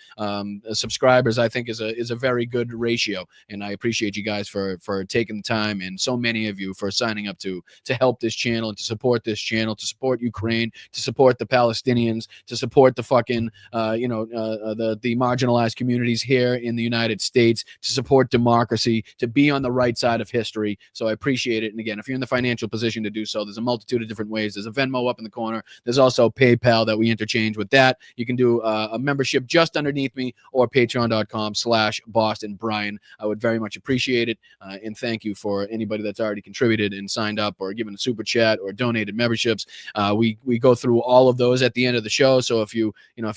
subscribers, I think is a very good ratio, and I appreciate you guys for taking the time, and so many of you for signing up to help this channel and to support this channel, to support Ukraine, to support the Palestinians, to support the fucking the marginalized communities here in the United States, to support democracy, to be on the right side of history. So I appreciate it. And again, if you're in the financial position to do so, there's a multitude of different ways. There's a Venmo up in the corner. There's also PayPal that we interchange with that. You can do a membership just underneath me, or patreon.com/Boston Brian. I would very much appreciate it, and thank you for anybody that's already contributed and signed up or given a super chat or donated memberships. We go through all of those at the end of the show. So if you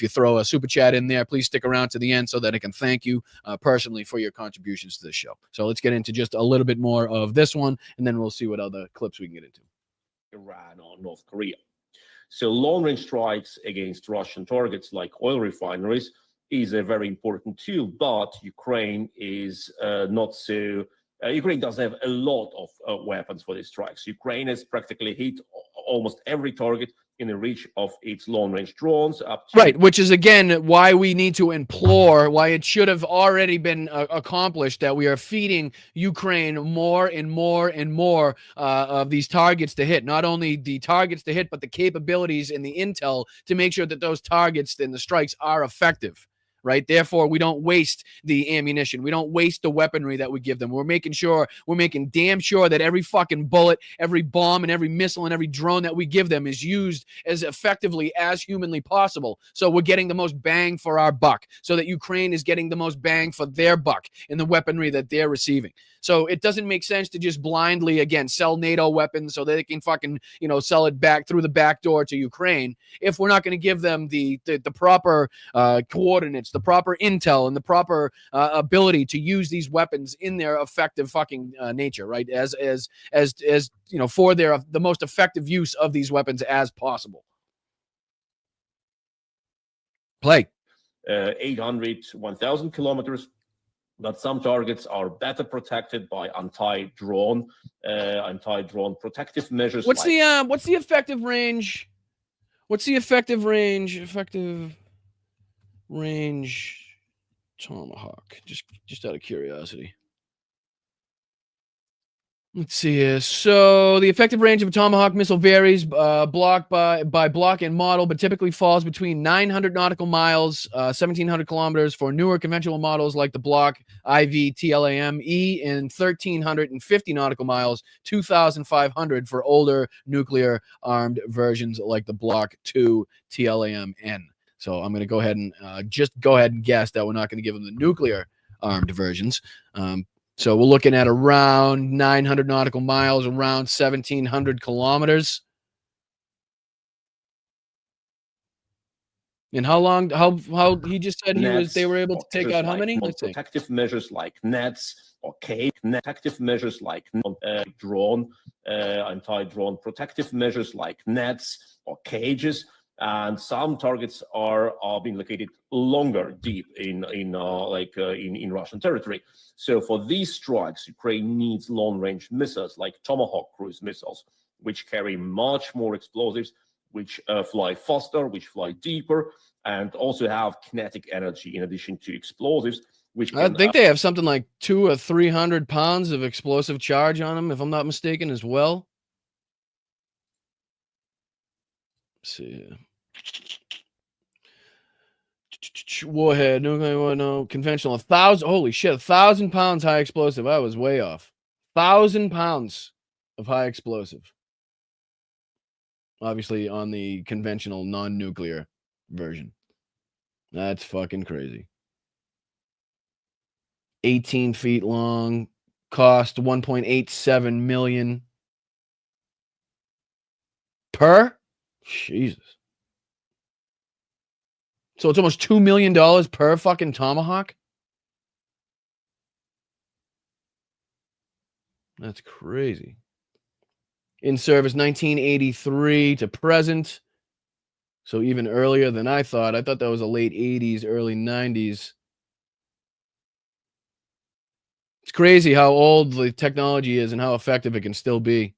throw a super chat in there, please stick around to the end so that I can thank you personally for your contributions to this show. So let's get into just a little bit more of this one, and then we'll see what other clips we can get into. Iran or North Korea. So long-range strikes against Russian targets like oil refineries is a very important tool, but Ukraine is not so. Ukraine doesn't have a lot of weapons for these strikes. Ukraine has practically hit almost every target in the reach of its long-range drones. Right, which is, again, why we need to implore, why it should have already been accomplished, that we are feeding Ukraine more and more and more of these targets to hit. Not only the targets to hit, but the capabilities and the intel to make sure that those targets and the strikes are effective. Right. Therefore, we don't waste the ammunition. We don't waste the weaponry that we give them. We're making damn sure that every fucking bullet, every bomb, and every missile and every drone that we give them is used as effectively as humanly possible. So we're getting the most bang for our buck, so that Ukraine is getting the most bang for their buck in the weaponry that they're receiving. So it doesn't make sense to just blindly, again, sell NATO weapons so they can fucking, sell it back through the back door to Ukraine if we're not going to give them the proper coordinates, the proper intel, and the proper ability to use these weapons in their effective fucking nature, right? As for the most effective use of these weapons as possible. Play. 800, 1,000 kilometers. But some targets are better protected by anti-drone protective measures. What's the effective range What's the effective range? Effective range Tomahawk. Just out of curiosity. Let's see here. So the effective range of a Tomahawk missile varies block by block and model, but typically falls between 900 nautical miles, 1,700 kilometers for newer conventional models like the Block IV TLAM-E, and 1,350 nautical miles, 2,500 for older nuclear-armed versions like the Block 2 TLAM-N. So I'm going to go ahead and guess that we're not going to give them the nuclear-armed versions. So we're looking at around 900 nautical miles, around 1,700 kilometers. And how long? How he just said they were able to take out how many? Let's see. Protective measures like nets or cage, protective measures like drone, anti-drone, protective measures like nets or cages. And some targets are being located longer deep in Russian territory. So for these strikes, Ukraine needs long-range missiles like Tomahawk cruise missiles, which carry much more explosives, which fly faster, which fly deeper, and also have kinetic energy in addition to explosives. Which I think they have something like 200 or 300 pounds of explosive charge on them, if I'm not mistaken, as well. Let's see. Warhead, no, conventional, 1,000. Holy shit, 1,000 pounds high explosive. I was way off. 1,000 pounds of high explosive. Obviously, on the conventional non-nuclear version. That's fucking crazy. 18 feet long, cost 1.87 million per. Jesus. So it's almost $2 million per fucking Tomahawk? That's crazy. In service 1983 to present. So even earlier than I thought. I thought that was the late 80s, early 90s. It's crazy how old the technology is and how effective it can still be.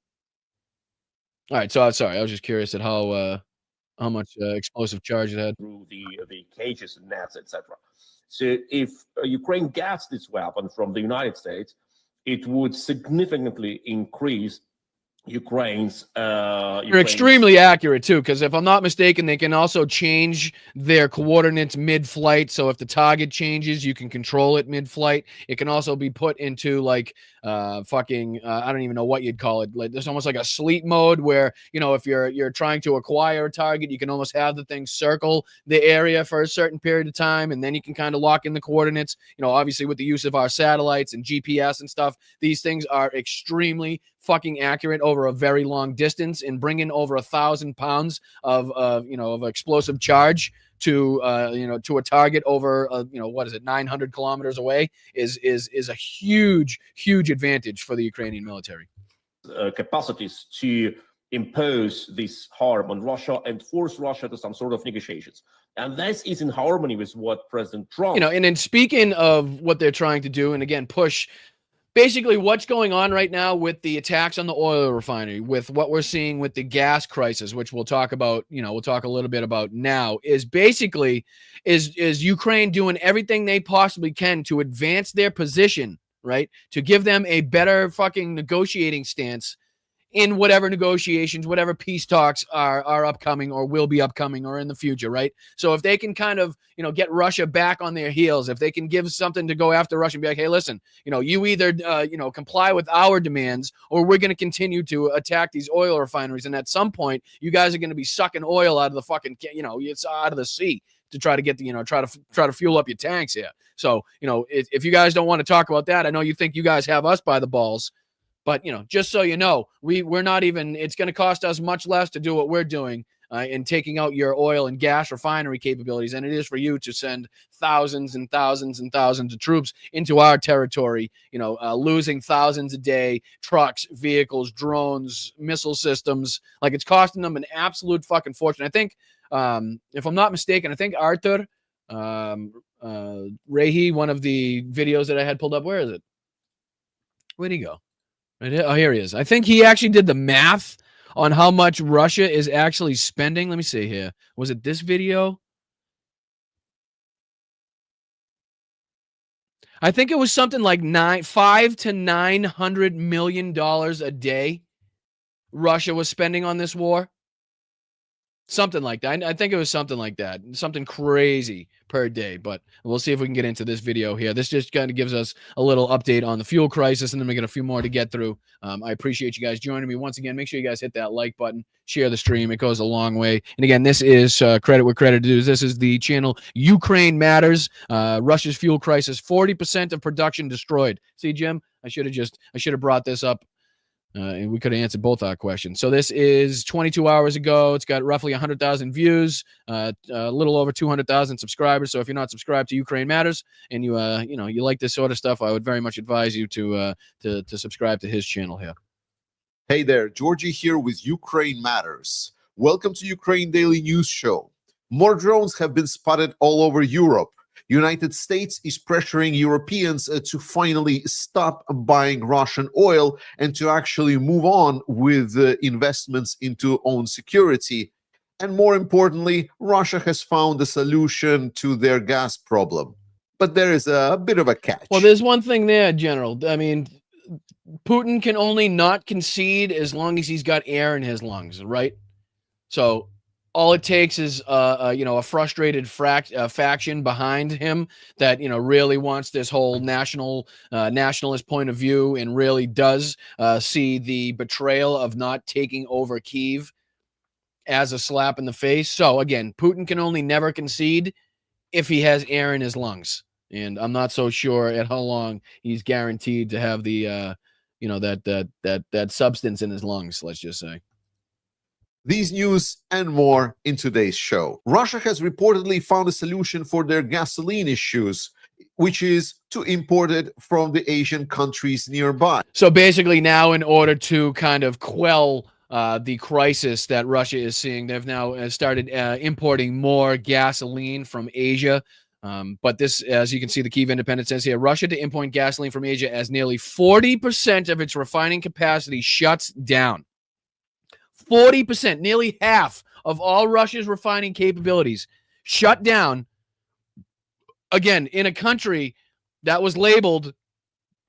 All right, so sorry. I was just curious at how much explosive charge it had. Through the cages and nets, etc. So if Ukraine gets this weapon from the United States, it would significantly increase Ukraine's. You're extremely accurate too, because if I'm not mistaken, they can also change their coordinates mid-flight. So if the target changes, you can control it mid-flight. It can also be put into like I don't even know what you'd call it. Like there's almost like a sleep mode where, you know, if you're trying to acquire a target, you can almost have the thing circle the area for a certain period of time, and then you can kind of lock in the coordinates. You know, obviously with the use of our satellites and GPS and stuff, these things are extremely fucking accurate over a very long distance, and bringing over 1,000 pounds of explosive charge to a target over 900 kilometers away is a huge advantage for the Ukrainian military. Capacities to impose this harm on Russia and force Russia to some sort of negotiations. And this is in harmony with what President Trump. And in speaking of what they're trying to do, and again, push basically what's going on right now with the attacks on the oil refinery, with what we're seeing with the gas crisis, which we'll talk about, we'll talk a little bit about now, is basically is Ukraine doing everything they possibly can to advance their position, right? To give them a better fucking negotiating stance in whatever negotiations, whatever peace talks are upcoming or will be upcoming or in the future, right? So if they can kind of, get Russia back on their heels, if they can give something to go after Russia and be like, hey, listen, you either, comply with our demands, or we're going to continue to attack these oil refineries. And at some point, you guys are going to be sucking oil out of the fucking, it's out of the sea to try to get the, try to fuel up your tanks here. So, if you guys don't want to talk about that, I know you think you guys have us by the balls. But, just so you know, we're not even, it's going to cost us much less to do what we're doing in taking out your oil and gas refinery capabilities than it is for you to send thousands and thousands and thousands of troops into our territory, losing thousands a day, trucks, vehicles, drones, missile systems. Like, it's costing them an absolute fucking fortune. I think, if I'm not mistaken, I think Arthur Rahi, one of the videos that I had pulled up, where is it? Where'd he go? Right here. Oh, here he is. I think he actually did the math on how much Russia is actually spending. Let me see here. Was it this video? I think it was something like $500 to $900 million a day Russia was spending on this war. Something like that. I think it was something like that. Something crazy per day. But we'll see if we can get into this video here. This just kind of gives us a little update on the fuel crisis, and then we got a few more to get through. I appreciate you guys joining me. Once again, make sure you guys hit that like button, share the stream. It goes a long way. And again, this is credit where credit is. This is the channel Ukraine Matters. Russia's fuel crisis, 40% of production destroyed. See, Jim, I should have brought this up. And we could have answered both our questions. So this is 22 hours ago. It's got roughly 100,000 views, a little over 200,000 subscribers. So if you're not subscribed to Ukraine Matters and you like this sort of stuff, I would very much advise you to subscribe to his channel here. Hey there, Georgie here with Ukraine Matters. Welcome to Ukraine Daily News Show. More drones have been spotted all over Europe. United States is pressuring Europeans to finally stop buying Russian oil and to actually move on with investments into own security. And more importantly, Russia has found a solution to their gas problem. But there is a bit of a catch. Well, there's one thing there, General. I mean, Putin can only not concede as long as he's got air in his lungs, right? So all it takes is a frustrated faction behind him that really wants this whole nationalist point of view and really does see the betrayal of not taking over Kyiv as a slap in the face. So again, Putin can only never concede if he has air in his lungs, and I'm not so sure at how long he's guaranteed to have the that substance in his lungs. Let's just say. These news and more in today's show. Russia has reportedly found a solution for their gasoline issues, which is to import it from the Asian countries nearby. So basically now, in order to kind of quell the crisis that Russia is seeing, they've now started importing more gasoline from Asia. But this, as you can see, the Kyiv Independent says here, Russia to import gasoline from Asia as nearly 40% of its refining capacity shuts down. 40%, nearly half of all Russia's refining capabilities shut down, again, in a country that was labeled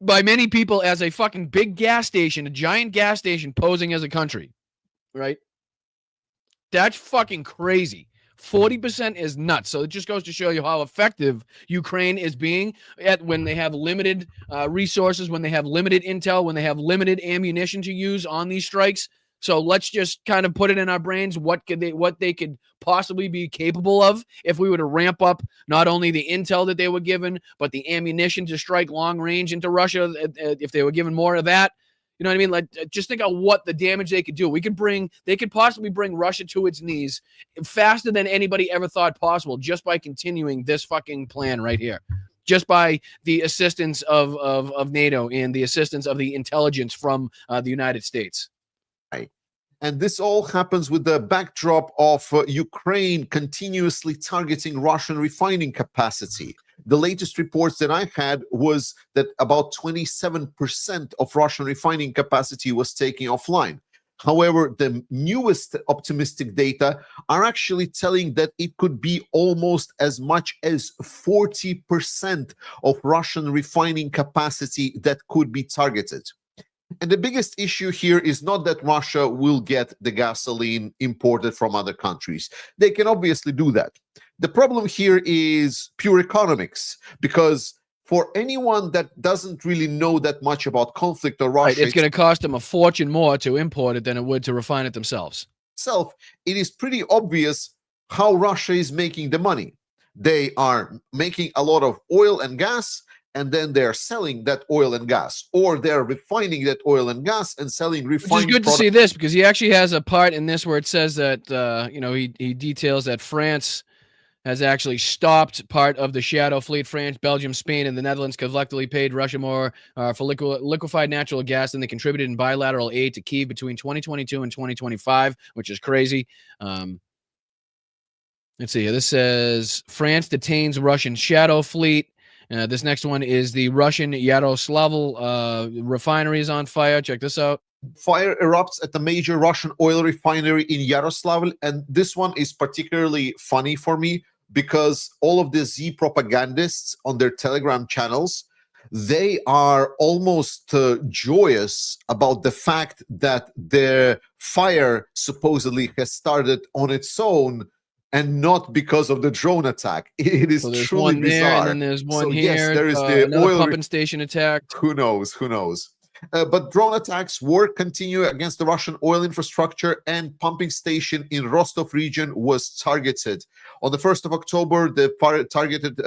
by many people as a fucking big gas station, a giant gas station posing as a country, right? That's fucking crazy. 40% is nuts. So it just goes to show you how effective Ukraine is being at when they have limited resources, when they have limited intel, when they have limited ammunition to use on these strikes. So let's just kind of put it in our brains what they could possibly be capable of if we were to ramp up not only the intel that they were given, but the ammunition to strike long range into Russia if they were given more of that. You know what I mean? Like, just think of what the damage they could do. They could possibly bring Russia to its knees faster than anybody ever thought possible just by continuing this fucking plan right here. Just by the assistance of NATO and the assistance of the intelligence from the United States. Right. And this all happens with the backdrop of Ukraine continuously targeting Russian refining capacity. The latest reports that I had was that about 27% of Russian refining capacity was taken offline. However, the newest optimistic data are actually telling that it could be almost as much as 40% of Russian refining capacity that could be targeted. And the biggest issue here is not that Russia will get the gasoline imported from other countries. They can obviously do that. The problem here is pure economics, because for anyone that doesn't really know that much about conflict or Russia, it's going to cost them a fortune more to import it than it would to refine it themselves. It is pretty obvious how Russia is making the money. They are making a lot of oil and gas, and then they're selling that oil and gas, or they're refining that oil and gas and selling refined. Which is good to see this, because he actually has a part in this where it says that he details that France has actually stopped part of the shadow fleet. France, Belgium, Spain, and the Netherlands collectively paid Russia more for liquefied natural gas than they contributed in bilateral aid to Kyiv between 2022 and 2025, which is crazy. Let's see here. This says France detains Russian shadow fleet. This next one is the Russian Yaroslavl refinery is on fire. Check this out. Fire erupts at the major Russian oil refinery in Yaroslavl, and this one is particularly funny for me because all of the Z propagandists on their Telegram channels, they are almost joyous about the fact that their fire supposedly has started on its own and not because of the drone attack. It is So there's truly one there, bizarre. and then there's one So here. yes, there is the another oil pumping station attacked. Who knows? Who knows? But drone attacks were continue against the Russian oil infrastructure, and pumping station in Rostov region was targeted. On the 1st of October, the targeted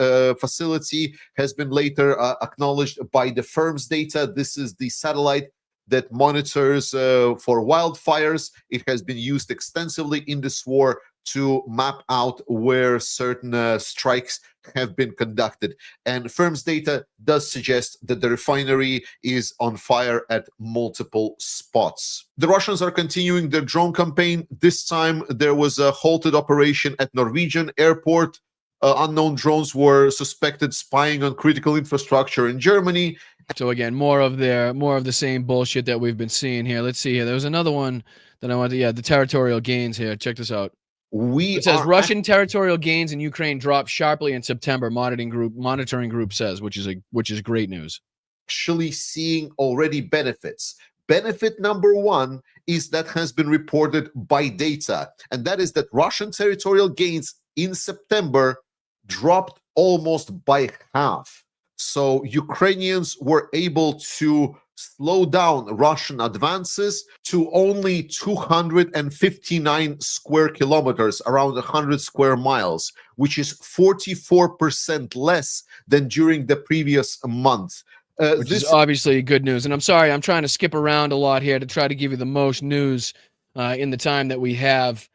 facility has been later acknowledged by the firm's data. This is the satellite that monitors for wildfires. It has been used extensively in this war to map out where certain strikes have been conducted. And firm's data does suggest that the refinery is on fire at multiple spots. The Russians are continuing their drone campaign. This time there was a halted operation at Norwegian airport. Unknown drones were suspected spying on critical infrastructure in Germany. So again, more of the same bullshit that we've been seeing here. Let's see here. There was another one that I wanted. Yeah, the territorial gains here. Check this out. It says Russian territorial gains in Ukraine dropped sharply in September. Monitoring group says, which is great news. Actually seeing already benefits. Benefit number one is that has been reported by data, and that is that Russian territorial gains in September dropped almost by half. So Ukrainians were able to slow down Russian advances to only 259 square kilometers, around 100 square miles, which is 44% less than during the previous month. Which is obviously good news. And I'm sorry, I'm trying to skip around a lot here to try to give you the most news in the time that we have.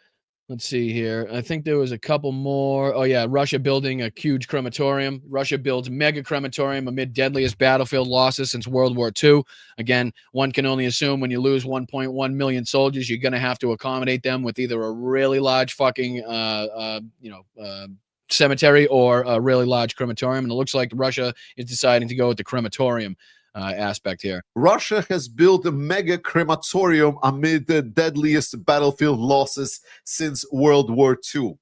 Let's see here. I think there was a couple more. Oh, yeah. Russia building a huge crematorium. Russia builds mega crematorium amid deadliest battlefield losses since World War II. Again, one can only assume when you lose 1.1 million soldiers, you're going to have to accommodate them with either a really large fucking, cemetery or a really large crematorium. And it looks like Russia is deciding to go with the crematorium aspect here. Russia has built a mega crematorium amid the deadliest battlefield losses since World War II.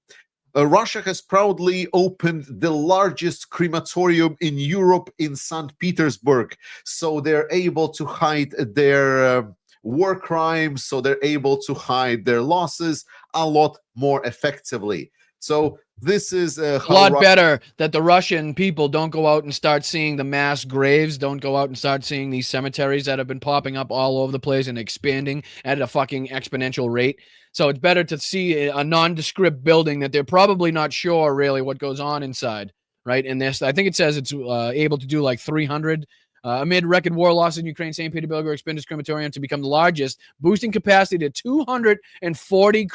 Russia has proudly opened the largest crematorium in Europe in St. Petersburg, so they're able to hide their war crimes, so they're able to hide their losses a lot more effectively. So this is a lot better that the Russian people don't go out and start seeing the mass graves, don't go out and start seeing these cemeteries that have been popping up all over the place and expanding at a fucking exponential rate. So it's better to see a nondescript building that they're probably not sure really what goes on inside, right? And this, I think it says it's able to do like 300 amid record war losses in Ukraine. St. Petersburg expanded crematorium to become the largest, boosting capacity to 240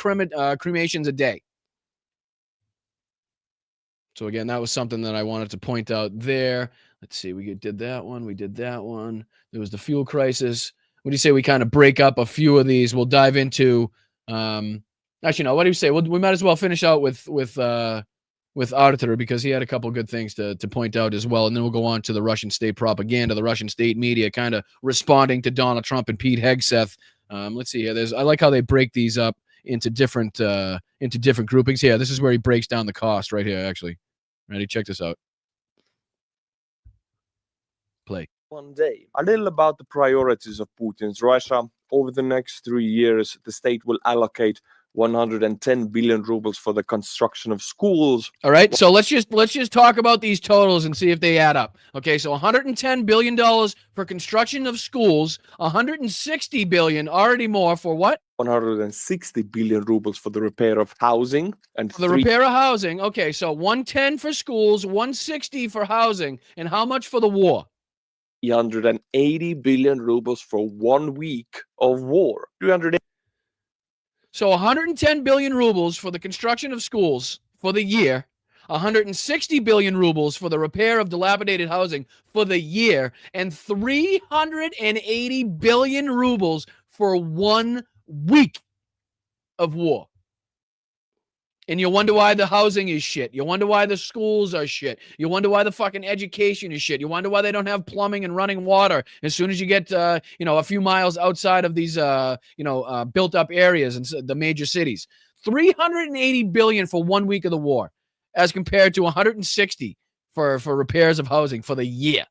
cremations a day. So again, that was something that I wanted to point out there. Let's see, we did that one. We did that one. There was the fuel crisis. What do you say we kind of break up a few of these? We'll dive into. Actually, no. What do you say? We might as well finish out with Arthur because he had a couple good things to point out as well, and then we'll go on to the Russian state propaganda, the Russian state media, kind of responding to Donald Trump and Pete Hegseth. Let's see here. I like how they break these up into different groupings. Yeah, this is where he breaks down the cost right here. Actually. Ready? Check this out. Play. One day. A little about the priorities of Putin's Russia. Over the next 3 years, the state will allocate 110 billion rubles for the construction of schools. All right, so let's just talk about these totals and see if they add up. Okay, so 110 billion dollars for construction of schools, 160 billion, already more for what? 160 billion rubles for the repair of housing and for the repair of housing. Okay, so 110 for schools, 160 for housing, and how much for the war? 380 billion rubles for 1 week of war. 380. So 110 billion rubles for the construction of schools for the year, 160 billion rubles for the repair of dilapidated housing for the year, and 380 billion rubles for 1 week of war. And you wonder why the housing is shit. You wonder why the schools are shit. You wonder why the fucking education is shit. You wonder why they don't have plumbing and running water as soon as you get, a few miles outside of these, built up areas and the major cities. $380 billion for 1 week of the war, as compared to 160 for repairs of housing for the year,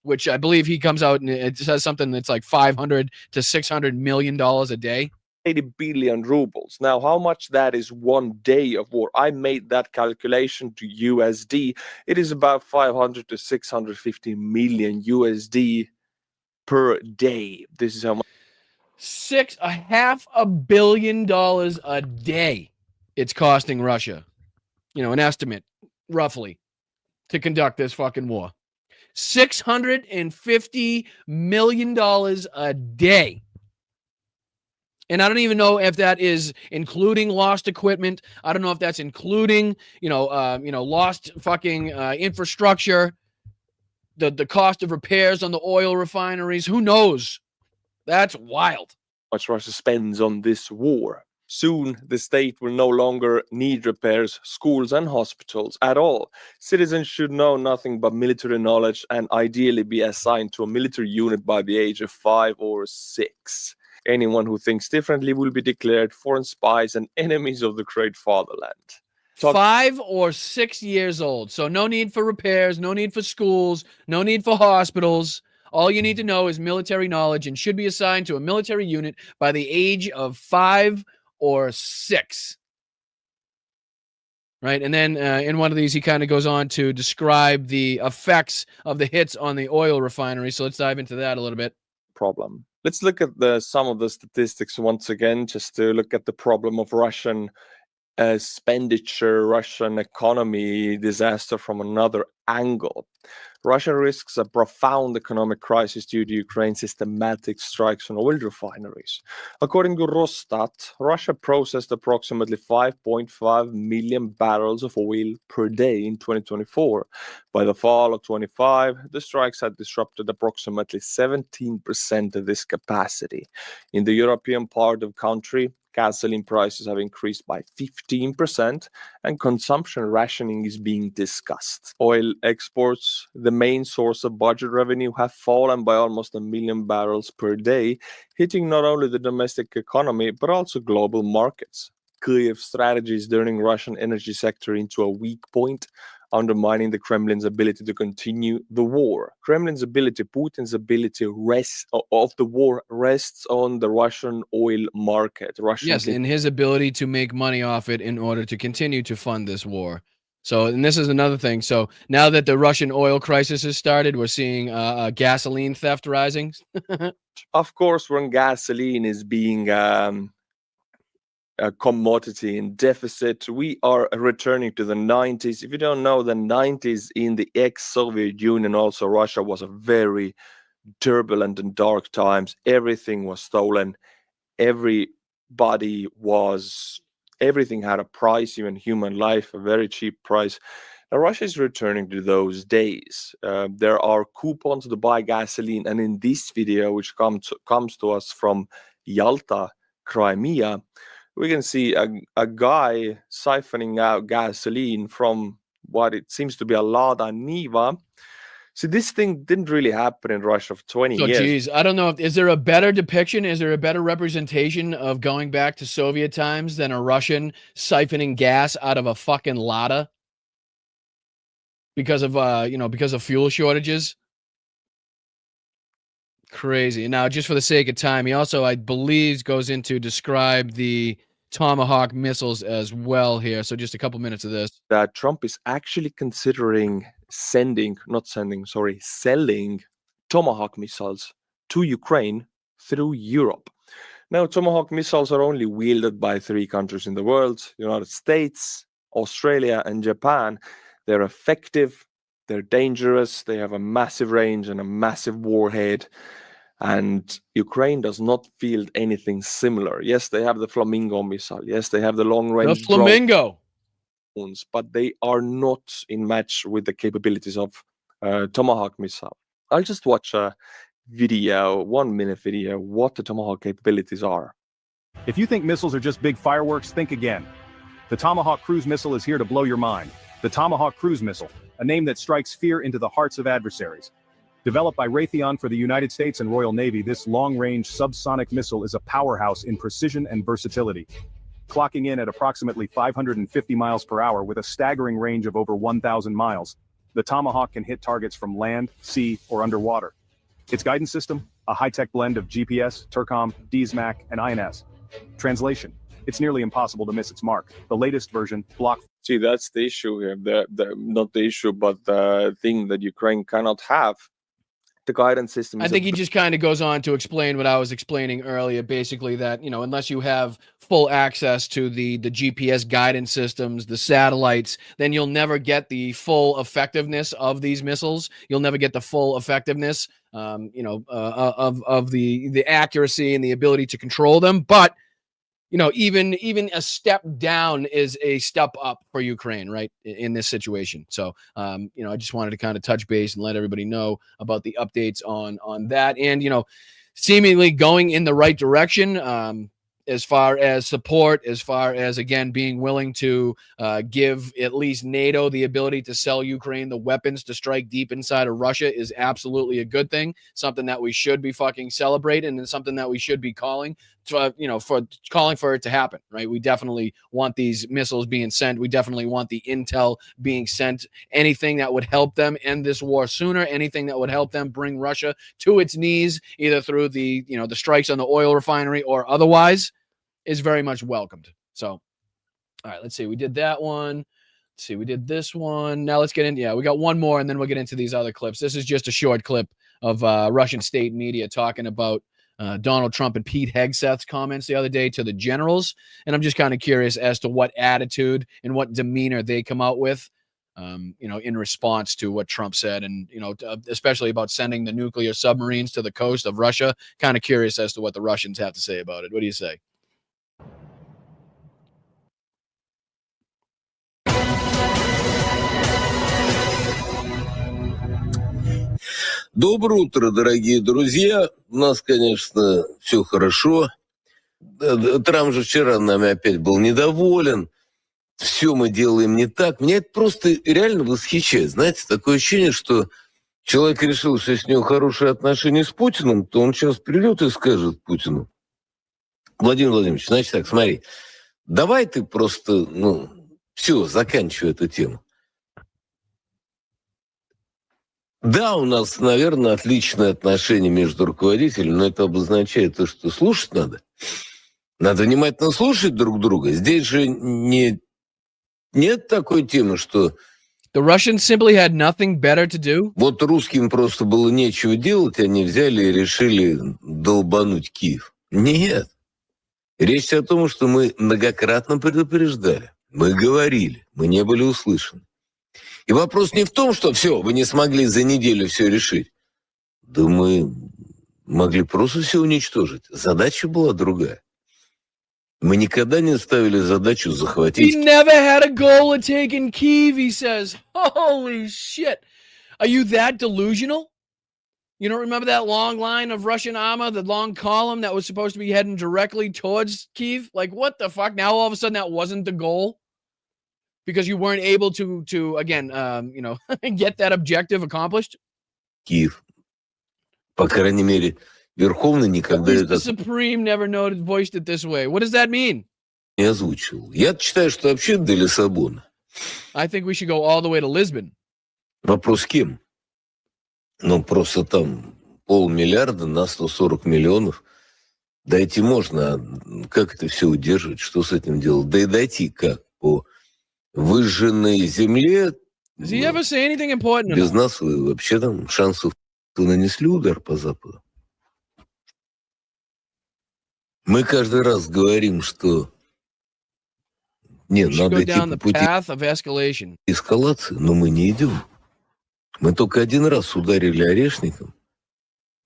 which I believe he comes out and it says something that's like $500 to $600 million a day. 80 billion rubles. Now, how much that is 1 day of war? I made that calculation to USD. It is about 500 to 650 million USD per day. This is how much. $500 million a day it's costing Russia. An estimate, roughly, to conduct this fucking war. $650 million a day. And I don't even know if that is including lost equipment. I don't know if that's including, lost fucking infrastructure, the cost of repairs on the oil refineries. Who knows? That's wild. Much Russia spends on this war. Soon, the state will no longer need repairs, schools and hospitals at all. Citizens should know nothing but military knowledge and ideally be assigned to a military unit by the age of 5 or 6. Anyone who thinks differently will be declared foreign spies and enemies of the great fatherland. 5 or 6 years old. So no need for repairs, no need for schools, no need for hospitals. All you need to know is military knowledge and should be assigned to a military unit by the age of 5 or 6. Right? And then in one of these, he kind of goes on to describe the effects of the hits on the oil refinery. So let's dive into that a little bit. Problem. Let's look at some of the statistics once again, just to look at the problem of Russian expenditure, Russian economy disaster from another angle. Russia risks a profound economic crisis due to Ukraine's systematic strikes on oil refineries. According to Rosstat, Russia processed approximately 5.5 million barrels of oil per day in 2024. By the fall of 25, the strikes had disrupted approximately 17% of this capacity. In the European part of the country, gasoline prices have increased by 15% and consumption rationing is being discussed. Oil exports, the main source of budget revenue, have fallen by almost 1 million barrels per day, hitting not only the domestic economy but also global markets. Kyiv's strategy is turning Russian energy sector into a weak point, undermining the Kremlin's ability to continue the war. Putin's ability of the war rests on the Russian oil market. Yes, and his ability to make money off it in order to continue to fund this war. So, and this is another thing. So now that the Russian oil crisis has started, we're seeing gasoline theft rising. Of course, when gasoline is being a commodity in deficit, we are returning to the 90s. If you don't know, the 90s in the ex-Soviet Union, also Russia, was a very turbulent and dark times. Everything was stolen. Everything had a price, even human life, a very cheap price. Now, Russia is returning to those days. There are coupons to buy gasoline, and in this video, which comes to us from Yalta, Crimea, we can see a guy siphoning out gasoline from what it seems to be a Lada Niva. See, this thing didn't really happen in Russia for 20 years. Geez, I don't know. Is there a better depiction? Is there a better representation of going back to Soviet times than a Russian siphoning gas out of a fucking Lada because of fuel shortages? Crazy. Now, just for the sake of time, he also, I believe, goes into describe the Tomahawk missiles as well here. So just a couple minutes of this. That Trump is actually considering selling Tomahawk missiles to Ukraine through Europe. Now, Tomahawk missiles are only wielded by 3 countries in the world: United States, Australia, and Japan. They're effective, they're dangerous, they have a massive range and a massive warhead. And Ukraine does not field anything similar. Yes, they have the Flamingo missile. Yes, they have the long-range Flamingo drones, but they are not in match with the capabilities of Tomahawk missile. I'll just watch a video, 1-minute video, what the Tomahawk capabilities are. If you think missiles are just big fireworks, think again. The Tomahawk cruise missile is here to blow your mind. The Tomahawk cruise missile, a name that strikes fear into the hearts of adversaries. Developed by Raytheon for the United States and Royal Navy, this long-range subsonic missile is a powerhouse in precision and versatility. Clocking in at approximately 550 miles per hour with a staggering range of over 1,000 miles, the Tomahawk can hit targets from land, sea, or underwater. Its guidance system, a high-tech blend of GPS, Tercom, DSMAC, and INS. Translation: it's nearly impossible to miss its mark. The latest version, Block. See, that's the issue here. Not the issue, but the thing that Ukraine cannot have. The guidance system. I think he just kind of goes on to explain what I was explaining earlier, basically that, unless you have full access to the GPS guidance systems, the satellites, then you'll never get the full effectiveness of these missiles. You'll never get the full effectiveness, of the accuracy and the ability to control them. But even a step down is a step up for Ukraine, right, in this situation. So, I just wanted to kind of touch base and let everybody know about the updates on that. And, seemingly going in the right direction as far as support, as far as, again, being willing to give at least NATO the ability to sell Ukraine the weapons to strike deep inside of Russia is absolutely a good thing, something that we should be fucking celebrating and something that we should be calling for it to happen, right? We definitely want these missiles being sent. We definitely want the intel being sent. Anything that would help them end this war sooner, anything that would help them bring Russia to its knees, either through the strikes on the oil refinery or otherwise, is very much welcomed. So, all right, let's see. We did that one. Let's see. We did this one. Now let's get in. Yeah, we got one more, and then we'll get into these other clips. This is just a short clip of Russian state media talking about Donald Trump and Pete Hegseth's comments the other day to the generals. And I'm just kind of curious as to what attitude and what demeanor they come out with, in response to what Trump said. And, especially about sending the nuclear submarines to the coast of Russia. Kind of curious as to what the Russians have to say about it. What do you say? Доброе утро, дорогие друзья. У нас, конечно, все хорошо. Трамп же вчера нами опять был недоволен. Все мы делаем не так. Меня это просто реально восхищает. Знаете, такое ощущение, что человек решил, что если у него хорошие отношения с Путиным, то он сейчас придет и скажет Путину: Владимир Владимирович, значит так, смотри, давай ты просто, все, заканчивай эту тему. Да, у нас, наверное, отличные отношения между руководителями, но это обозначает то, что слушать надо. Надо внимательно слушать друг друга. Здесь же нет такой темы, что... The Russians simply had nothing better to do? Вот русским просто было нечего делать, они взяли и решили долбануть Киев. Нет. Речь о том, что мы многократно предупреждали, мы говорили, мы не были услышаны. И вопрос не в том, что все, вы не смогли за неделю все решить. Да мы могли просто все уничтожить. Задача была другая. Мы никогда не ставили задачу захватить... He never had a goal of taking Kyiv, he says. Holy shit. Are you that delusional? You don't remember that long line of Russian armor, the long column that was supposed to be heading directly towards Kyiv? Like, what the fuck? Now all of a sudden that wasn't the goal? Because you weren't able to again, get that objective accomplished? Киев. По крайней мере, Верховный никогда это... The Supreme never voiced it this way. What does that mean? Не озвучивал. Я считаю, что вообще до Лиссабона. I think we should go all the way to Lisbon. Вопрос с кем? Просто там 500 миллиарда на 140 миллионов. Дойти можно, а как это все удерживать? Что с этим делать? Да и дойти как? По выжженной земле. Does he ever say anything important? Без нас вы вообще там шансов нанесли удар по Западу. Мы каждый раз говорим, что надо идти по пути эскалации, но мы не идем. Мы только один раз ударили орешником,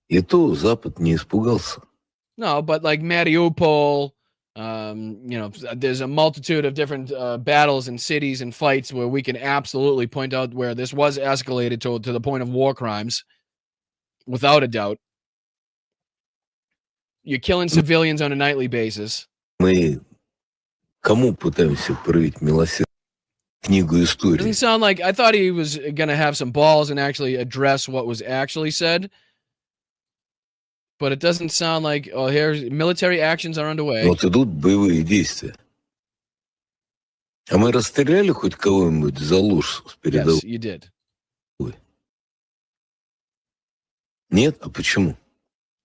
и то Запад не испугался. No, but like Mariupol, there's a multitude of different battles and cities and fights where we can absolutely point out where this was escalated to the point of war crimes, without a doubt. You're killing civilians on a nightly basis. Мы Кому пытаемся проявить милосердие? Книгу истории. Doesn't sound like, I thought he was going to have some balls and actually address what was actually said. But it doesn't sound like, oh, here's military actions are underway. Вот идут боевые действия. А мы расстреляли хоть кого-нибудь за ложь с передовой? Yes, you did. Нет? А почему?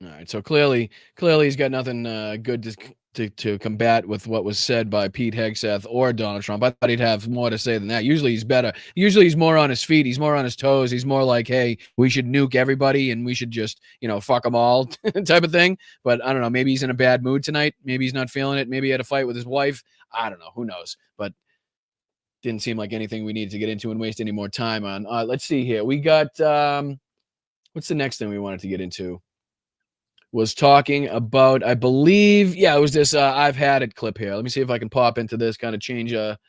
All right, so clearly he's got nothing good to combat with what was said by Pete Hegseth or Donald Trump. I thought he'd have more to say than that. Usually he's better. Usually he's more on his feet. He's more on his toes. He's more like, hey, we should nuke everybody and we should just, fuck them all type of thing. But I don't know. Maybe he's in a bad mood tonight. Maybe he's not feeling it. Maybe he had a fight with his wife. I don't know. Who knows? But didn't seem like anything we needed to get into and waste any more time on. Let's see here. We got, what's the next thing we wanted to get into? Was talking about, I believe, it was this I've had it clip here. Let me see if I can pop into this, kind of change up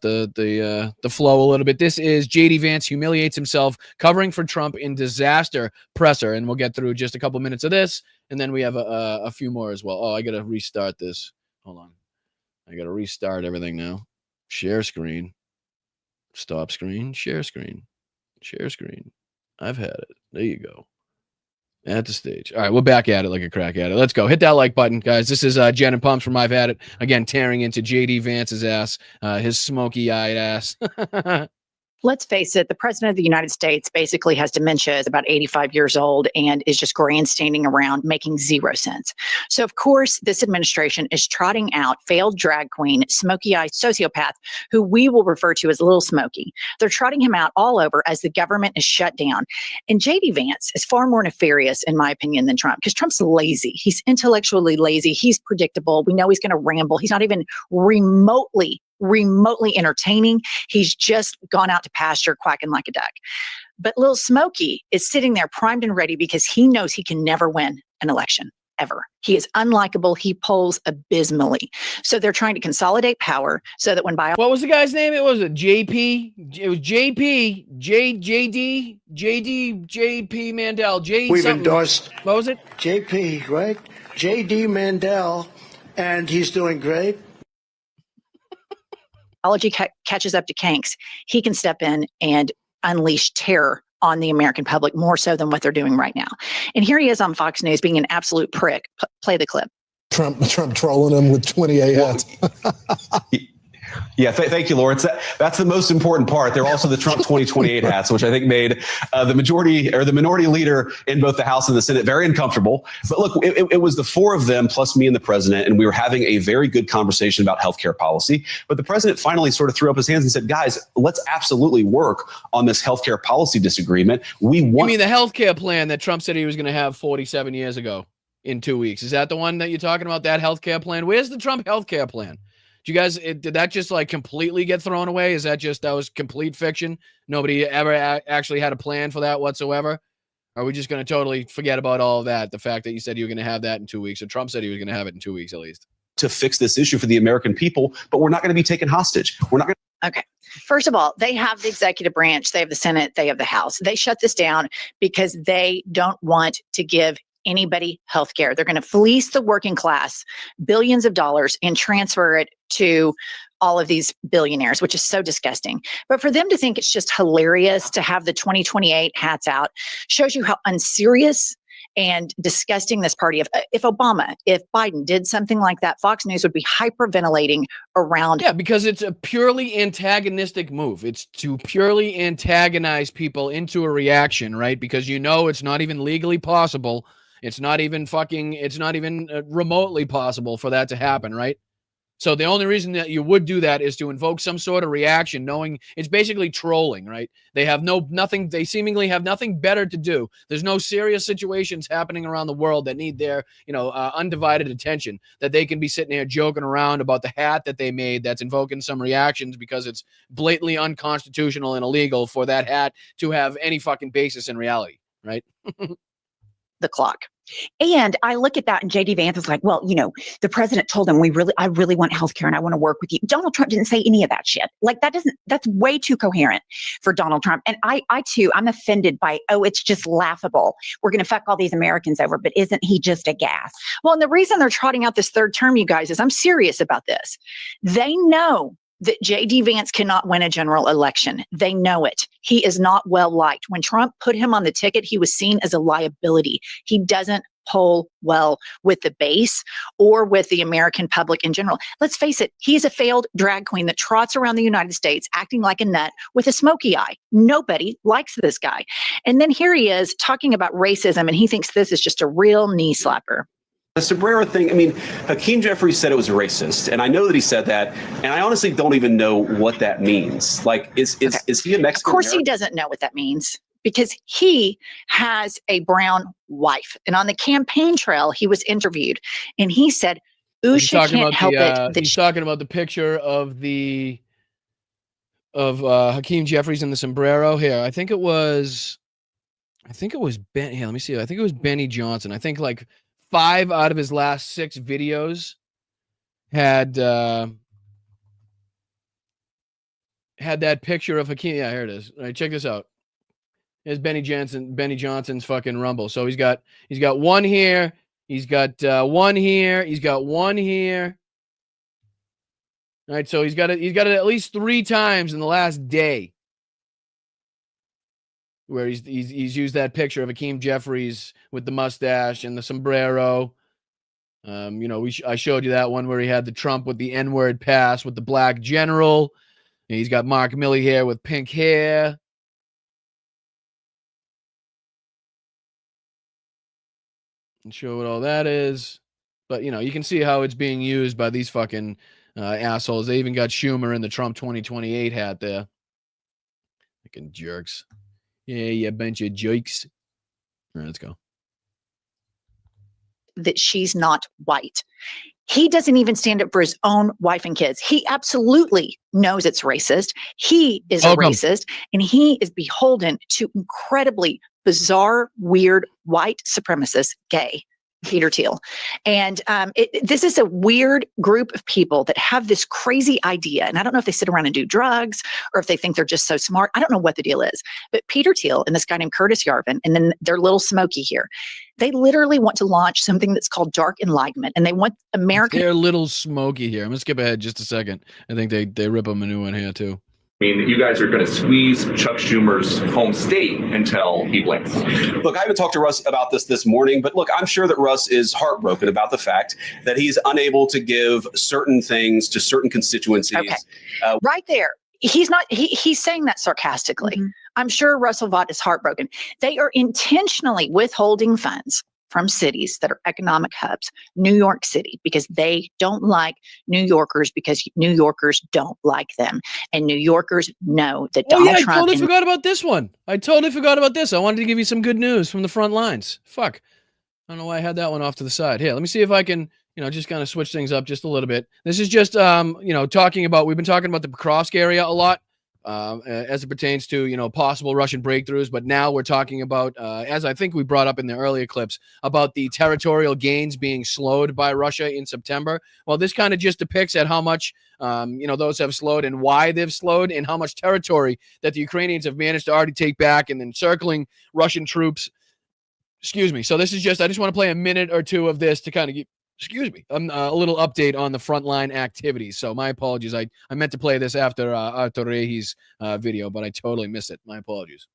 the flow a little bit. This is JD Vance humiliates himself covering for Trump in disaster presser, and we'll get through just a couple minutes of this, and then we have a few more as well. Oh, I got to restart this. Hold on. I got to restart everything now. Share screen. Stop screen. Share screen. Share screen. I've had it. There you go. At the stage. All right, we're back at it like a crack at it. Let's go. Hit that like button, guys. This is Jen and Pumps from I've Had It. Again, tearing into JD Vance's ass, his smoky-eyed ass. Let's face it, the president of the United States basically has dementia, is about 85 years old, and is just grandstanding around making zero sense. So, of course, this administration is trotting out failed drag queen, smoky-eyed sociopath, who we will refer to as Little Smokey. They're trotting him out all over as the government is shut down. And J.D. Vance is far more nefarious, in my opinion, than Trump, because Trump's lazy. He's intellectually lazy. He's predictable. We know he's going to ramble. He's not even remotely entertaining. He's just gone out to pasture quacking like a duck. But Lil Smokey is sitting there primed and ready because he knows he can never win an election, ever. He is unlikable. He polls abysmally. So they're trying to consolidate power so that when What was the guy's name? It was a JP. It was JP, JD, JP Mandel. We've endorsed. What was it? JP, right? JD Mandel, and he's doing great. technology catches up to Kanks, he can step in and unleash terror on the American public more so than what they're doing right now. And here he is on Fox News being an absolute prick. Play the clip. Trump trolling him with 28 hats. Yeah, thank you, Lawrence. That's the most important part. They're also the Trump 2028 hats, which I think made the majority or the minority leader in both the House and the Senate very uncomfortable. But look, it was the four of them plus me and the president, and we were having a very good conversation about healthcare policy. But the president finally sort of threw up his hands and said, guys, let's absolutely work on this healthcare policy disagreement. You mean the healthcare plan that Trump said he was going to have 47 years ago in 2 weeks? Is that the one that you're talking about, that healthcare plan? Where's the Trump healthcare plan? You guys, did that just like completely get thrown away? Is that was complete fiction? Nobody ever actually had a plan for that whatsoever? Are we just going to totally forget about all of that? The fact that you said you were going to have that in 2 weeks, or Trump said he was going to have it in 2 weeks at least. To fix this issue for the American people, but we're not going to be taken hostage. We're not going to. Okay. First of all, they have the executive branch, they have the Senate, they have the House. They shut this down because they don't want to give anybody health care. They're going to fleece the working class billions of dollars and transfer it to all of these billionaires, which is so disgusting. But for them to think it's just hilarious to have the 2028 hats out shows you how unserious and disgusting this party. If Biden did something like that, Fox News would be hyperventilating around. Yeah, because it's a purely antagonistic move. It's to purely antagonize people into a reaction, right? Because it's not even legally possible. It's not even remotely possible for that to happen, right? So the only reason that you would do that is to invoke some sort of reaction, knowing it's basically trolling, right? They have nothing. They seemingly have nothing better to do. There's no serious situations happening around the world that need their, undivided attention, that they can be sitting here joking around about the hat that they made that's invoking some reactions because it's blatantly unconstitutional and illegal for that hat to have any fucking basis in reality, right? The clock. And I look at that, and JD Vance is like, well, the president told him I really want healthcare and I want to work with you. Donald Trump didn't say any of that shit. Like that's way too coherent for Donald Trump. And I too, I'm offended by, it's just laughable. We're going to fuck all these Americans over, but isn't he just a gas? Well, and the reason they're trotting out this third term, you guys, is I'm serious about this. They know that JD Vance cannot win a general election. They know it. He is not well liked. When Trump put him on the ticket, he was seen as a liability. He doesn't poll well with the base or with the American public in general. Let's face it, he's a failed drag queen that trots around the United States acting like a nut with a smoky eye. Nobody likes this guy. And then here he is talking about racism, and he thinks this is just a real knee slapper. The sombrero thing, I mean, Hakeem Jeffries said it was racist, and I know that he said that, and I honestly don't even know what that means. Like, is he a Mexican? Of course he doesn't know what that means, because he has a brown wife. And on the campaign trail, he was interviewed, and he said, Usha can't help it. He's talking about the picture of Hakeem Jeffries in the sombrero. Here, I think it was Ben. Here, let me see. I think it was Benny Johnson. I think like 5 out of his last 6 videos had that picture of Hakeem. Yeah, here it is. All right, check this out. Here's Benny Johnson's fucking Rumble. So he's got one here. He's got one here. He's got one here. All right, so he's got it at least 3 times in the last day, where he's used that picture of Hakeem Jeffries with the mustache and the sombrero. I showed you that one where he had the Trump with the N-word pass with the black general. And he's got Mark Milley here with pink hair. And show what all that is. But, you can see how it's being used by these fucking assholes. They even got Schumer in the Trump 2028 hat there. Fucking jerks. Yeah, you bunch of jerks. All right, let's go. That she's not white. He doesn't even stand up for his own wife and kids. He absolutely knows it's racist. He is a racist, and he is beholden to incredibly bizarre, weird, white supremacist gay Peter Thiel. And this is a weird group of people that have this crazy idea. And I don't know if they sit around and do drugs or if they think they're just so smart. I don't know what the deal is. But Peter Thiel and this guy named Curtis Yarvin, and then their little Smokey here, they literally want to launch something that's called dark enlightenment. And they want American. They're little Smokey here. I'm going to skip ahead just a second. I think they rip them a new one here, too. I mean, you guys are going to squeeze Chuck Schumer's home state until he blinks. Look, I haven't talked to Russ about this morning, but look, I'm sure that Russ is heartbroken about the fact that he's unable to give certain things to certain constituencies. Okay. Right there. He's saying that sarcastically. Mm-hmm. I'm sure Russell Vought is heartbroken. They are intentionally withholding funds from cities that are economic hubs, New York City, because they don't like New Yorkers, because New Yorkers don't like them. And New Yorkers know that Donald Trump. I totally forgot about this one. I wanted to give you some good news from the front lines. Fuck. I don't know why I had that one off to the side. Here, let me see if I can, just kind of switch things up just a little bit. This is just, we've been talking about the Pokrovsk area a lot. As it pertains to, possible Russian breakthroughs. But now we're talking about, as I think we brought up in the earlier clips, about the territorial gains being slowed by Russia in September. Well, this kind of just depicts at how much, those have slowed and why they've slowed and how much territory that the Ukrainians have managed to already take back and encircling Russian troops. Excuse me. So this is just, I just want to play a minute or two of this to kind of a little update on the frontline activities. So my apologies. I meant to play this after Artur Rehi's video, but I totally missed it. My apologies.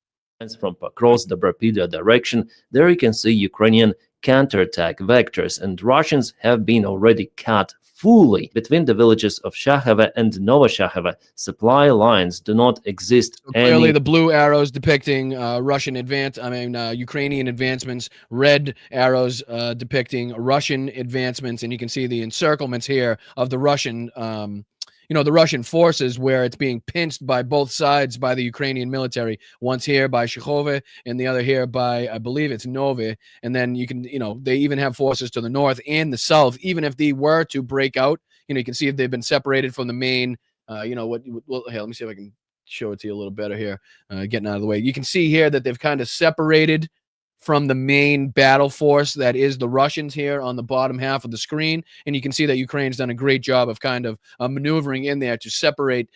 From across the Brapidia direction, there you can see Ukrainian counterattack vectors, and Russians have been already cut fully between the villages of Shaheva and Novoshakheva. Supply lines do not exist. So clearly, the blue arrows depicting Ukrainian advancements, red arrows depicting Russian advancements, and you can see the encirclements here of the Russian, the Russian forces, where it's being pinched by both sides by the Ukrainian military. Once here by Shahove, and the other here by, I believe it's Novi. And then you can, they even have forces to the north and the south. Even if they were to break out, you can see if they've been separated from the main, hey, let me see if I can show it to you a little better here, getting out of the way. You can see here that they've kind of separated from the main battle force that is the Russians here on the bottom half of the screen. And you can see that Ukraine's done a great job of kind of maneuvering in there to separate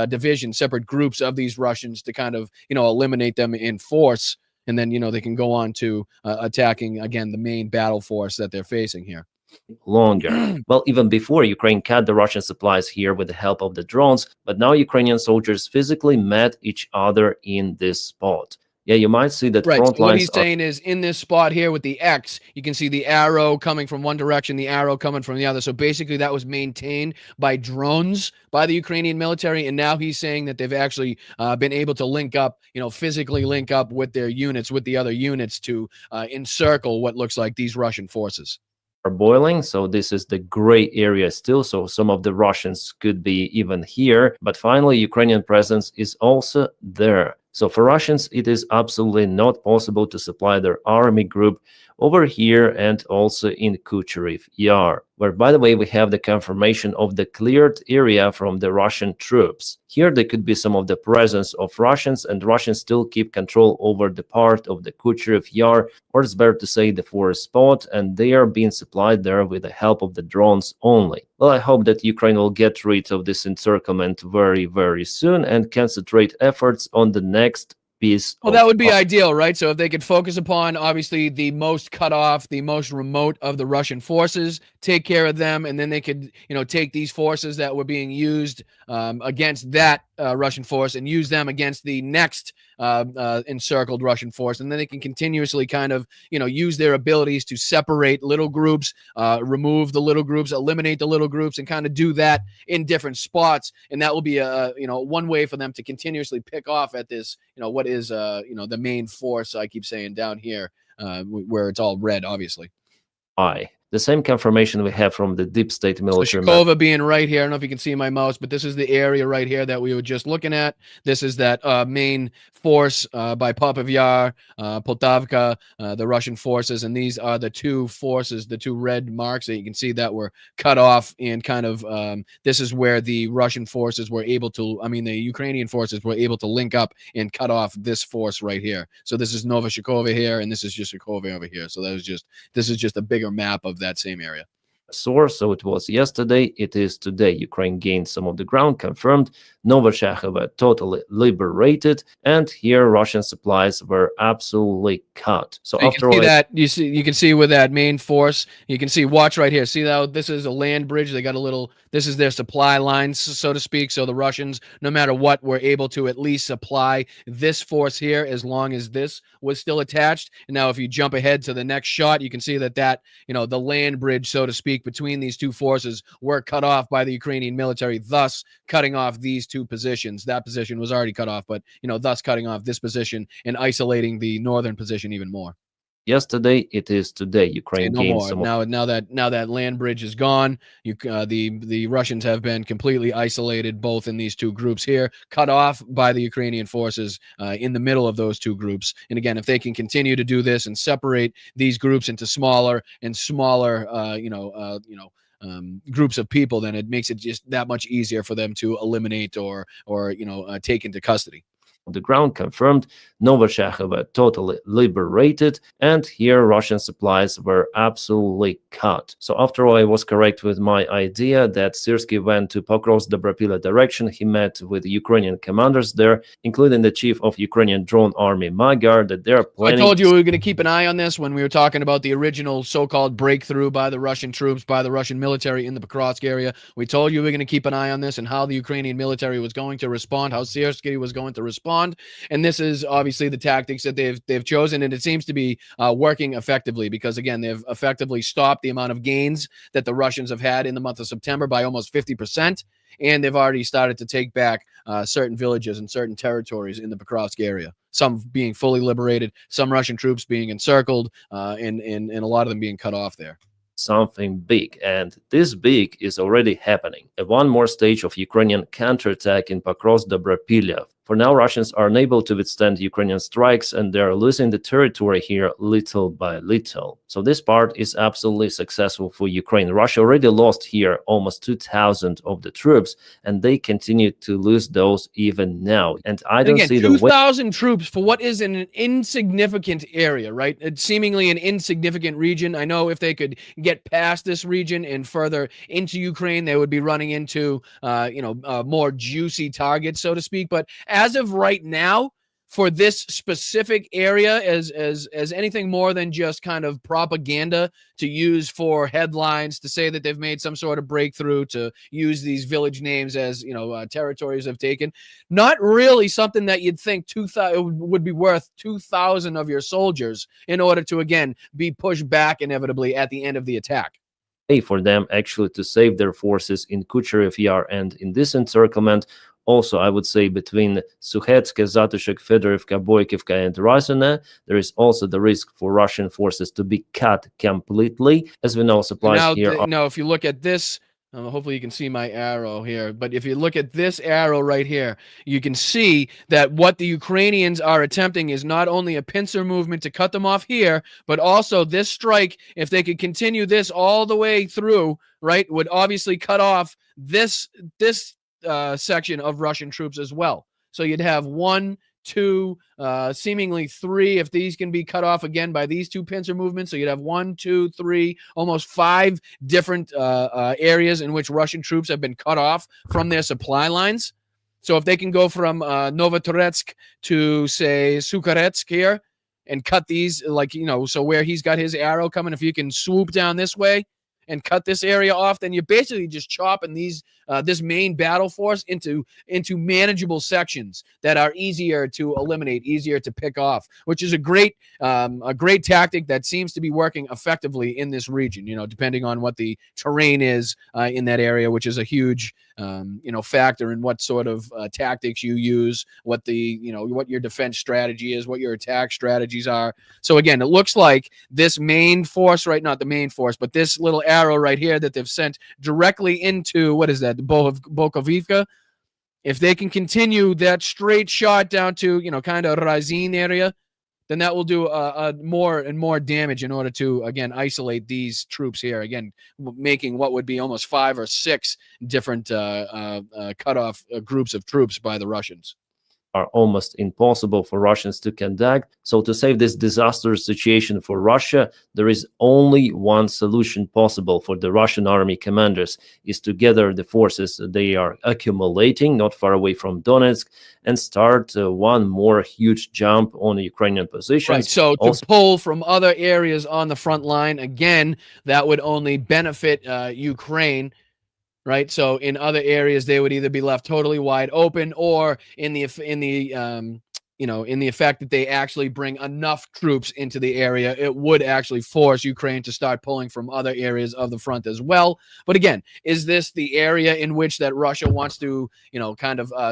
divisions, separate groups of these Russians to kind of, eliminate them in force. And then, they can go on to attacking, again, the main battle force that they're facing here. Longer. Well, even before, Ukraine cut the Russian supplies here with the help of the drones, but now Ukrainian soldiers physically met each other in this spot. Yeah, you might see that right. front So what lines he's saying is in this spot here with the X, you can see the arrow coming from one direction, the arrow coming from the other. So basically that was maintained by drones by the Ukrainian military. And now he's saying that they've actually been able to link up, physically link up with their units, with the other units to encircle what looks like these Russian forces. Are boiling, so this is the gray area still, so some of the Russians could be even here, but finally Ukrainian presence is also there. So for Russians, it is absolutely not possible to supply their army group over here and also in Kucherev Yar, where, by the way, we have the confirmation of the cleared area from the Russian troops. Here there could be some of the presence of Russians, and Russians still keep control over the part of the Kucherev Yar, or it's better to say the forest spot, and they are being supplied there with the help of the drones only. Well, I hope that Ukraine will get rid of this encirclement very, very soon and concentrate efforts on the next piece. Well, that would be ideal, right? So if they could focus upon, obviously, the most cut off, the most remote of the Russian forces, take care of them, and then they could, take these forces that were being used against that Russian force and use them against the next encircled Russian force. And then they can continuously kind of, use their abilities to separate little groups, remove the little groups, eliminate the little groups, and kind of do that in different spots. And that will be one way for them to continuously pick off at this, what is, the main force, I keep saying, down here, where it's all red, obviously. The same confirmation we have from the deep state military. So Shkova being right here. I don't know if you can see my mouse, but this is the area right here that we were just looking at. This is that main force by Popov Yar, Poltavka, the Russian forces, and these are the two forces, the two red marks that you can see that were cut off, and kind of this is where the Russian forces were able to, the Ukrainian forces were able to link up and cut off this force right here. So this is Novoshakhova here, and this is just Shkova over here. So this is just a bigger map of that same area. Source, so it was yesterday, it is today. Ukraine gained some of the ground, confirmed. Novoshakhova totally liberated, and here Russian supplies were absolutely cut. So you after can see all, that you can see with that main force, you can see, watch right here. See how this is a land bridge? They got a little, this is their supply lines, so to speak. So the Russians, no matter what, were able to at least supply this force here as long as this was still attached. And now if you jump ahead to the next shot, you can see that the land bridge, so to speak, between these two forces were cut off by the Ukrainian military, thus cutting off these two positions. That position was already cut off, but thus cutting off this position and isolating the northern position even more. Yesterday, it is today. Ukraine no gained more. some. Now that land bridge is gone, the Russians have been completely isolated, both in these two groups here, cut off by the Ukrainian forces in the middle of those two groups. And again, if they can continue to do this and separate these groups into smaller and smaller, groups of people, then it makes it just that much easier for them to eliminate or take into custody. The ground confirmed, Novoshakhova totally liberated, and here Russian supplies were absolutely cut. So after all, I was correct with my idea that Syrskyi went to Pokrovsk-Dobropila direction. He met with Ukrainian commanders there, including the chief of Ukrainian drone army, Magyar, that they're planning. I told you we were going to keep an eye on this when we were talking about the original so-called breakthrough by the Russian troops, by the Russian military in the Pokrovsk area. We told you we were going to keep an eye on this and how the Ukrainian military was going to respond, how Syrskyi was going to respond. And this is obviously the tactics that they've chosen, and it seems to be working effectively, because again, they've effectively stopped the amount of gains that the Russians have had in the month of September by almost 50%, and they've already started to take back certain villages and certain territories in the Pokrovsk area, some being fully liberated, some Russian troops being encircled, and a lot of them being cut off there. Something big, and this big is already happening. One more stage of Ukrainian counterattack in Pokrovsk-Dobropila. For now, Russians are unable to withstand Ukrainian strikes, and they are losing the territory here little by little. So this part is absolutely successful for Ukraine. Russia already lost here almost 2,000 of the troops, and they continue to lose those even now. And I don't see the 2,000 troops for what is an insignificant area, right? It's seemingly an insignificant region. I know if they could get past this region and further into Ukraine, they would be running into, more juicy targets, so to speak. But as of right now, for this specific area, as anything more than just kind of propaganda to use for headlines, to say that they've made some sort of breakthrough, to use these village names as territories have taken, not really something that you'd think 2,000 would be worth 2,000 of your soldiers in order to again be pushed back inevitably at the end of the attack. For them actually to save their forces in Kucherov Yar and in this encirclement. Also, I would say between Sukhetsk, Zatushek, Fedorivka, Boykivka, and Razine, there is also the risk for Russian forces to be cut completely. As we know, supplies here are... Now, if you look at this, hopefully you can see my arrow here, but if you look at this arrow right here, you can see that what the Ukrainians are attempting is not only a pincer movement to cut them off here, but also this strike, if they could continue this all the way through, right, would obviously cut off this section of Russian troops as well. So you'd have 1, 2, seemingly 3, if these can be cut off again by these two pincer movements. So you'd have 1, 2, 3, almost 5 different areas in which Russian troops have been cut off from their supply lines. So if they can go from Novotoretsk to, say, Sukharetsk here and cut these, so where he's got his arrow coming, if you can swoop down this way and cut this area off, then you're basically just chopping these this main battle force into manageable sections that are easier to eliminate, easier to pick off, which is a great tactic that seems to be working effectively in this region. Depending on what the terrain is in that area, which is a huge factor in what sort of tactics you use, what your defense strategy is, what your attack strategies are. So again, it looks like this main force, right? Not the main force, but this little arrow right here that they've sent directly into, what is that? The Bokovivka. If they can continue that straight shot down to, kind of Razin area, then that will do more and more damage in order to, again, isolate these troops here. Again, making what would be almost 5 or 6 different cutoff groups of troops by the Russians. Are almost impossible for Russians to conduct. So to save this disastrous situation for Russia, there is only one solution possible for the Russian army commanders, is to gather the forces they are accumulating not far away from Donetsk and start one more huge jump on the Ukrainian positions. Right, so to pull from other areas on the front line, again, that would only benefit Ukraine. Right, so in other areas they would either be left totally wide open, or in the effect that they actually bring enough troops into the area, it would actually force Ukraine to start pulling from other areas of the front as well. But again, is this the area in which that Russia wants to,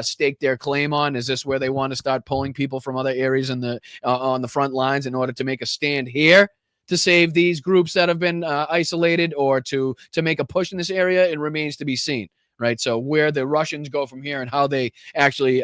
stake their claim on? Is this where they want to start pulling people from other areas in the on the front lines in order to make a stand here to save these groups that have been isolated, or to make a push in this area? It remains to be seen, right? So where the Russians go from here and how they actually,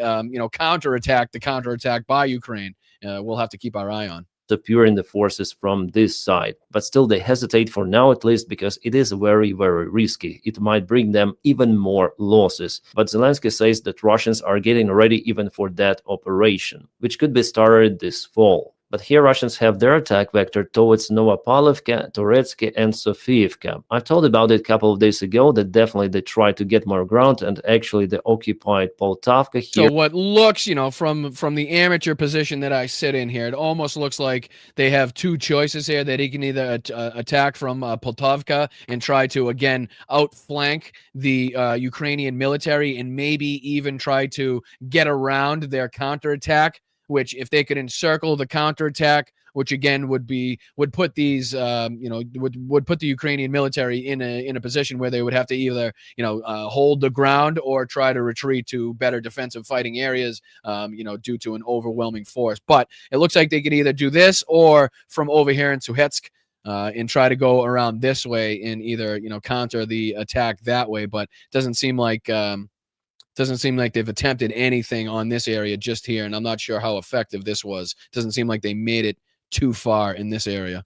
counterattack the counterattack by Ukraine, we'll have to keep our eye on. Securing the forces from this side, but still they hesitate for now, at least, because it is very, very risky. It might bring them even more losses. But Zelensky says that Russians are getting ready even for that operation, which could be started this fall. But here Russians have their attack vector towards Novopavlovka, Toretsky, and Sofiivka. I told about it a couple of days ago that definitely they try to get more ground, and actually they occupied Poltavka here. So what looks, from the amateur position that I sit in here, it almost looks like they have 2 choices here, that he can either attack from Poltavka and try to, again, outflank the Ukrainian military and maybe even try to get around their counterattack, which if they could encircle the counterattack, which again would put these would put the Ukrainian military in a position where they would have to either hold the ground or try to retreat to better defensive fighting areas, due to an overwhelming force. But it looks like they could either do this, or from over here in Sukhetsk, and try to go around this way and either counter the attack that way. But it doesn't seem like Doesn't seem like they've attempted anything on this area just here, and I'm not sure how effective this was. Doesn't seem like they made it too far in this area.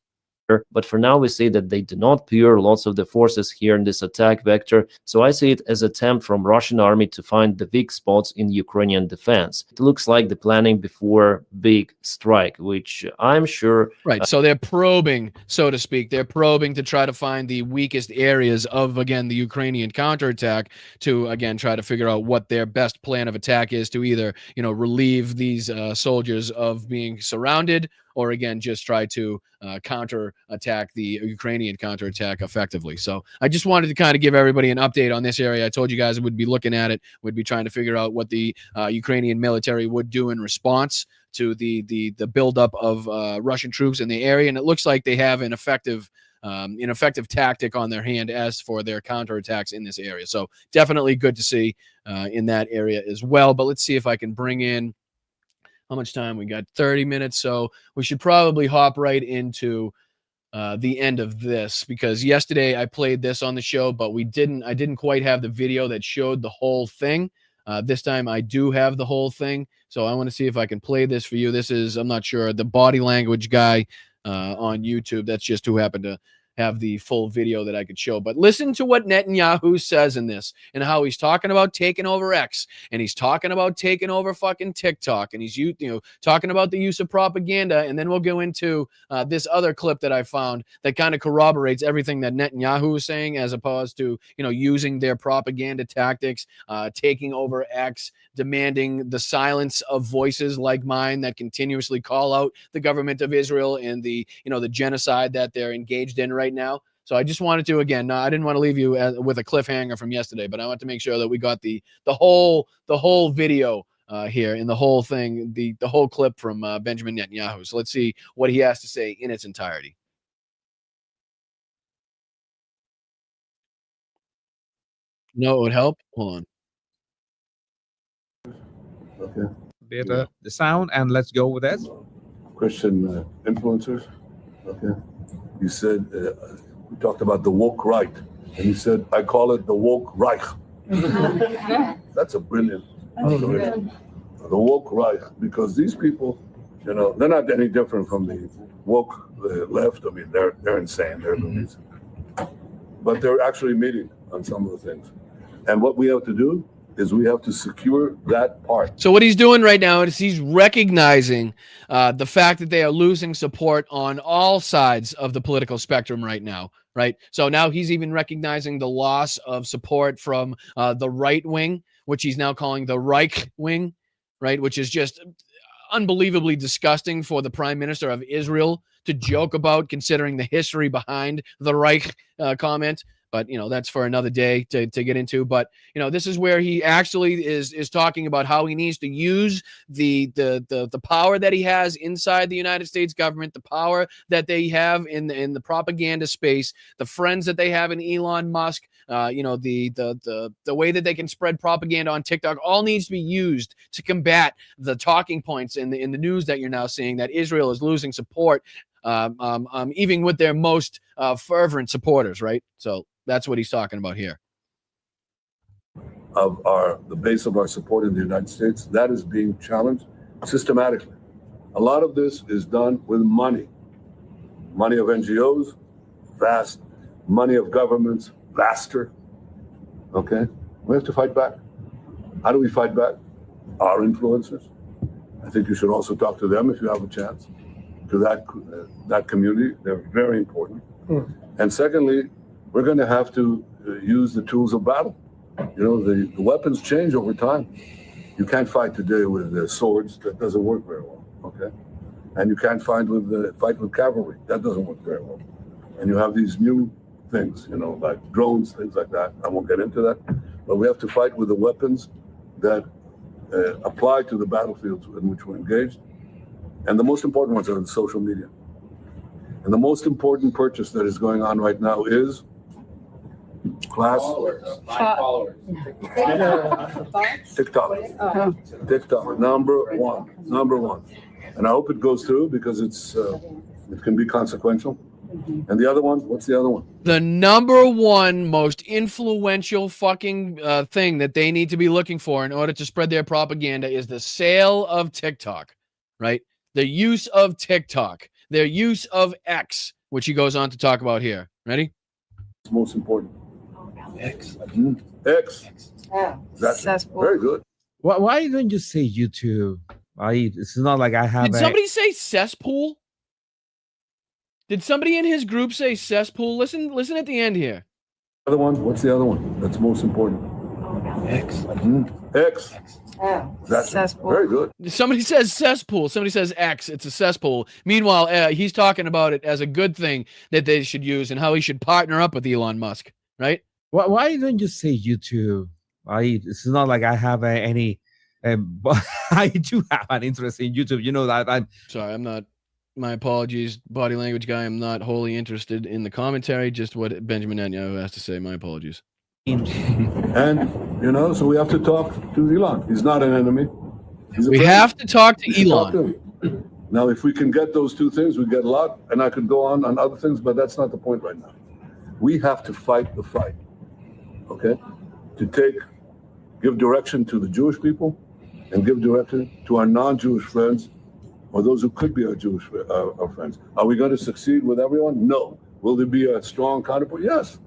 But for now, we see that they do not pair lots of the forces here in this attack vector. So I see it as an attempt from Russian army to find the weak spots in Ukrainian defense. It looks like the planning before big strike, which I'm sure... Right, so they're probing, so to speak. They're probing to try to find the weakest areas of, again, the Ukrainian counterattack to, again, try to figure out what their best plan of attack is to either, relieve these soldiers of being surrounded, or again, just try to counter-attack the Ukrainian counterattack effectively. So I just wanted to kind of give everybody an update on this area. I told you guys I would be looking at it. We'd be trying to figure out what the Ukrainian military would do in response to the buildup of Russian troops in the area. And it looks like they have an effective tactic on their hand as for their counterattacks in this area. So definitely good to see in that area as well. But let's see if I can bring in how much time we got. 30 minutes. So we should probably hop right into the end of this, because yesterday I played this on the show, but I didn't quite have the video that showed the whole thing. This time I do have the whole thing. So I want to see if I can play this for you. This is, I'm not sure, the body language guy on YouTube. That's just who happened to have the full video that I could show. But listen to what Netanyahu says in this, and how he's talking about taking over X, and he's talking about taking over fucking TikTok, and he's talking about the use of propaganda. And then we'll go into this other clip that I found that kind of corroborates everything that Netanyahu is saying, as opposed to using their propaganda tactics, taking over X, demanding the silence of voices like mine that continuously call out the government of Israel and the genocide that they're engaged in right now. So I just wanted to, again, I didn't want to leave you with a cliffhanger from yesterday, but I want to make sure that we got the whole video here, in the whole thing, the whole clip from Benjamin Netanyahu. So let's see what he has to say in its entirety. No, it would help. Hold on. Okay. Better the sound, and let's go with that. Christian influencers. Okay. You said we talked about the woke right, and you said I call it the woke Reich. That's a brilliant. The woke Reich, because these people, they're not any different from the woke left. I mean, they're insane. They're loonies. But they're actually meeting on some of the things, and what we have to do is we have to secure that part. So what he's doing right now is he's recognizing the fact that they are losing support on all sides of the political spectrum right now, right? So now he's even recognizing the loss of support from the right wing, which he's now calling the Reich wing, right? Which is just unbelievably disgusting for the Prime Minister of Israel to joke about, considering the history behind the Reich comment. But, that's for another day to get into. But, this is where he actually is talking about how he needs to use the power that he has inside the United States government, the power that they have in the propaganda space, the friends that they have in Elon Musk, the way that they can spread propaganda on TikTok, all needs to be used to combat the talking points in the news that you're now seeing, that Israel is losing support, even with their most fervent supporters, right? So that's what he's talking about here. Of the base of our support in the United States, that is being challenged systematically. A lot of this is done with money of NGOs, vast, money of governments, vaster. Okay, we have to fight back. How do we fight back? Our influencers. I think you should also talk to them if you have a chance. To that community, they're very important. And secondly, we're going to have to use the tools of battle. The weapons change over time. You can't fight today with swords. That doesn't work very well. Okay, and you can't fight with cavalry. That doesn't work very well. And you have these new things, like drones, things like that. I won't get into that, but we have to fight with the weapons that apply to the battlefields in which we're engaged. And the most important ones are in social media. And the most important purchase that is going on right now is followers. TikTok, number one. And I hope it goes through, because it can be consequential. And the other one, what's the other one? The number one most influential fucking thing that they need to be looking for in order to spread their propaganda is the sale of TikTok, right? The use of TikTok, their use of X, which he goes on to talk about here. Ready? It's most important. X. X. That's very good. Why don't you say YouTube? It's not like I have. Did somebody say cesspool? Did somebody in his group say cesspool? Listen at the end here. Other one, what's the other one? That's most important. X. X. That's very good. Somebody says cesspool. Somebody says X. It's a cesspool. Meanwhile, he's talking about it as a good thing that they should use and how he should partner up with Elon Musk, right? Why don't you say YouTube? It's not like I have any. But I do have an interest in YouTube. You know that I'm sorry. I'm not. My apologies, body language guy. I'm not wholly interested in the commentary. Just what Benjamin Netanyahu has to say. My apologies. And so we have to talk to Elon. He's not an enemy. We have to talk to Elon. Talk to him. Now, if we can get those two things, we get a lot. And I could go on other things, but that's not the point right now. We have to fight the fight. Okay, to give direction to the Jewish people, and give direction to our non-Jewish friends, or those who could be our Jewish our friends. Are we going to succeed with everyone? No. Will there be a strong counterpoint? Yes.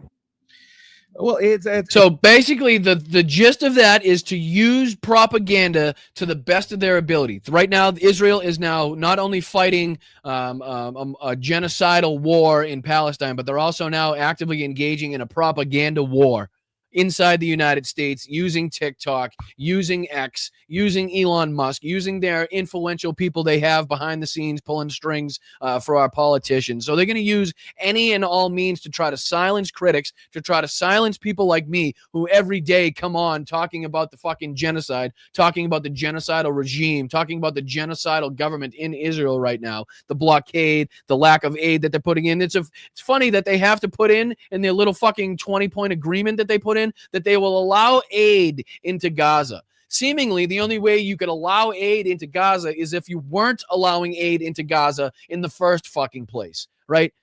Well, it's so basically the gist of that is to use propaganda to the best of their ability. Right now, Israel is now not only fighting a genocidal war in Palestine, but they're also now actively engaging in a propaganda war inside the United States, using TikTok, using X, using Elon Musk, using their influential people they have behind the scenes pulling strings for our politicians. So they're going to use any and all means to try to silence critics, to try to silence people like me who every day come on talking about the fucking genocide, talking about the genocidal regime, talking about the genocidal government in Israel right now, the blockade, the lack of aid that they're putting in. It's funny that they have to put in their little fucking 20-point agreement that they put in that they will allow aid into Gaza. Seemingly, the only way you could allow aid into Gaza is if you weren't allowing aid into Gaza in the first fucking place, right?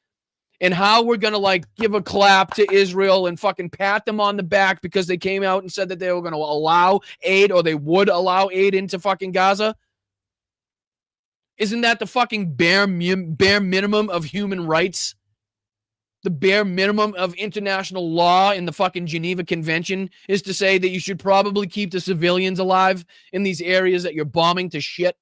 And how we're going to give a clap to Israel and fucking pat them on the back because they came out and said that they were going to allow aid, or they would allow aid into fucking Gaza? Isn't that the fucking bare minimum of human rights? The bare minimum of international law in the fucking Geneva Convention is to say that you should probably keep the civilians alive in these areas that you're bombing to shit.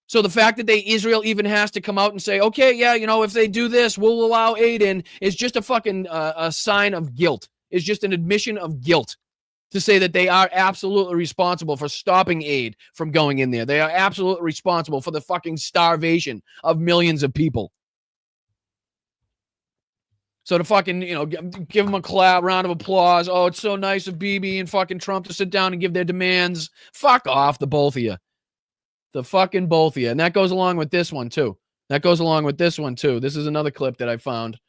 So the fact that Israel even has to come out and say, okay, yeah, if they do this, we'll allow aid in, is just a fucking a sign of guilt. It's just an admission of guilt to say that they are absolutely responsible for stopping aid from going in there. They are absolutely responsible for the fucking starvation of millions of people. So to fucking, give them a clap, round of applause. Oh, it's so nice of Bibi and fucking Trump to sit down and give their demands. Fuck off, the both of you. The fucking both of you. And that goes along with this one, too. This is another clip that I found.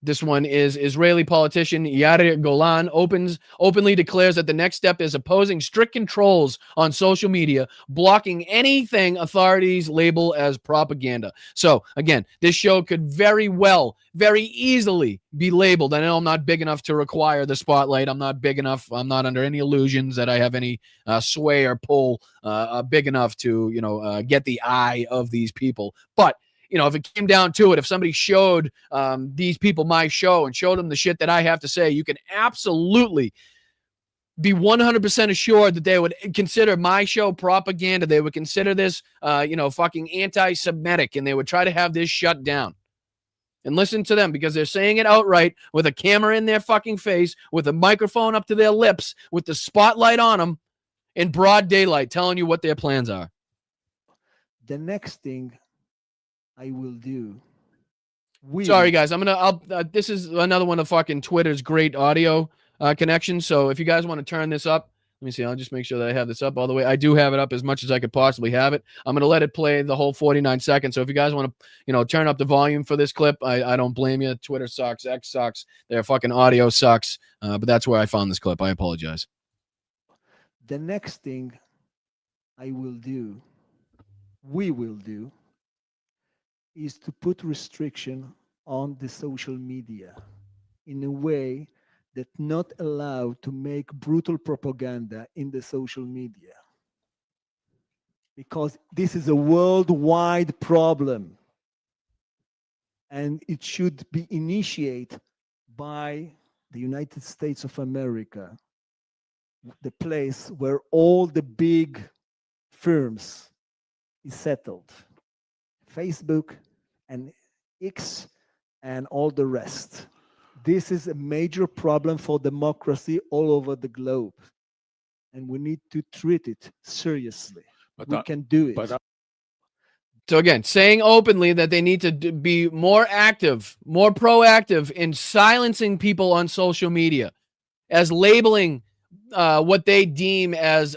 This one is Israeli politician Yair Golan openly declares that the next step is opposing strict controls on social media, blocking anything authorities label as propaganda. So, again, this show could very easily be labeled. I know I'm not big enough to require the spotlight. I'm not big enough. I'm not under any illusions that I have any sway or pull big enough to, get the eye of these people. But if it came down to it, if somebody showed these people my show and showed them the shit that I have to say, you can absolutely be 100% assured that they would consider my show propaganda. They would consider this, fucking anti-Semitic, and they would try to have this shut down. And listen to them, because they're saying it outright with a camera in their fucking face, with a microphone up to their lips, with the spotlight on them in broad daylight, telling you what their plans are. The next thing I will do. Sorry, guys. This is another one of fucking Twitter's great audio connections. So if you guys want to turn this up, let me see. I'll just make sure that I have this up all the way. I do have it up as much as I could possibly have it. I'm going to let it play the whole 49 seconds. So if you guys want to, turn up the volume for this clip, I don't blame you. Twitter sucks. X sucks. Their fucking audio sucks. But that's where I found this clip. I apologize. The next thing we will do, is to put restriction on the social media in a way that not allowed to make brutal propaganda in the social media. Because this is a worldwide problem. And it should be initiated by the United States of America, the place where all the big firms is settled. Facebook and X and all the rest. This is a major problem for democracy all over the globe. And we need to treat it seriously. We can do it. So again, saying openly that they need to be more active, more proactive in silencing people on social media, as labeling what they deem as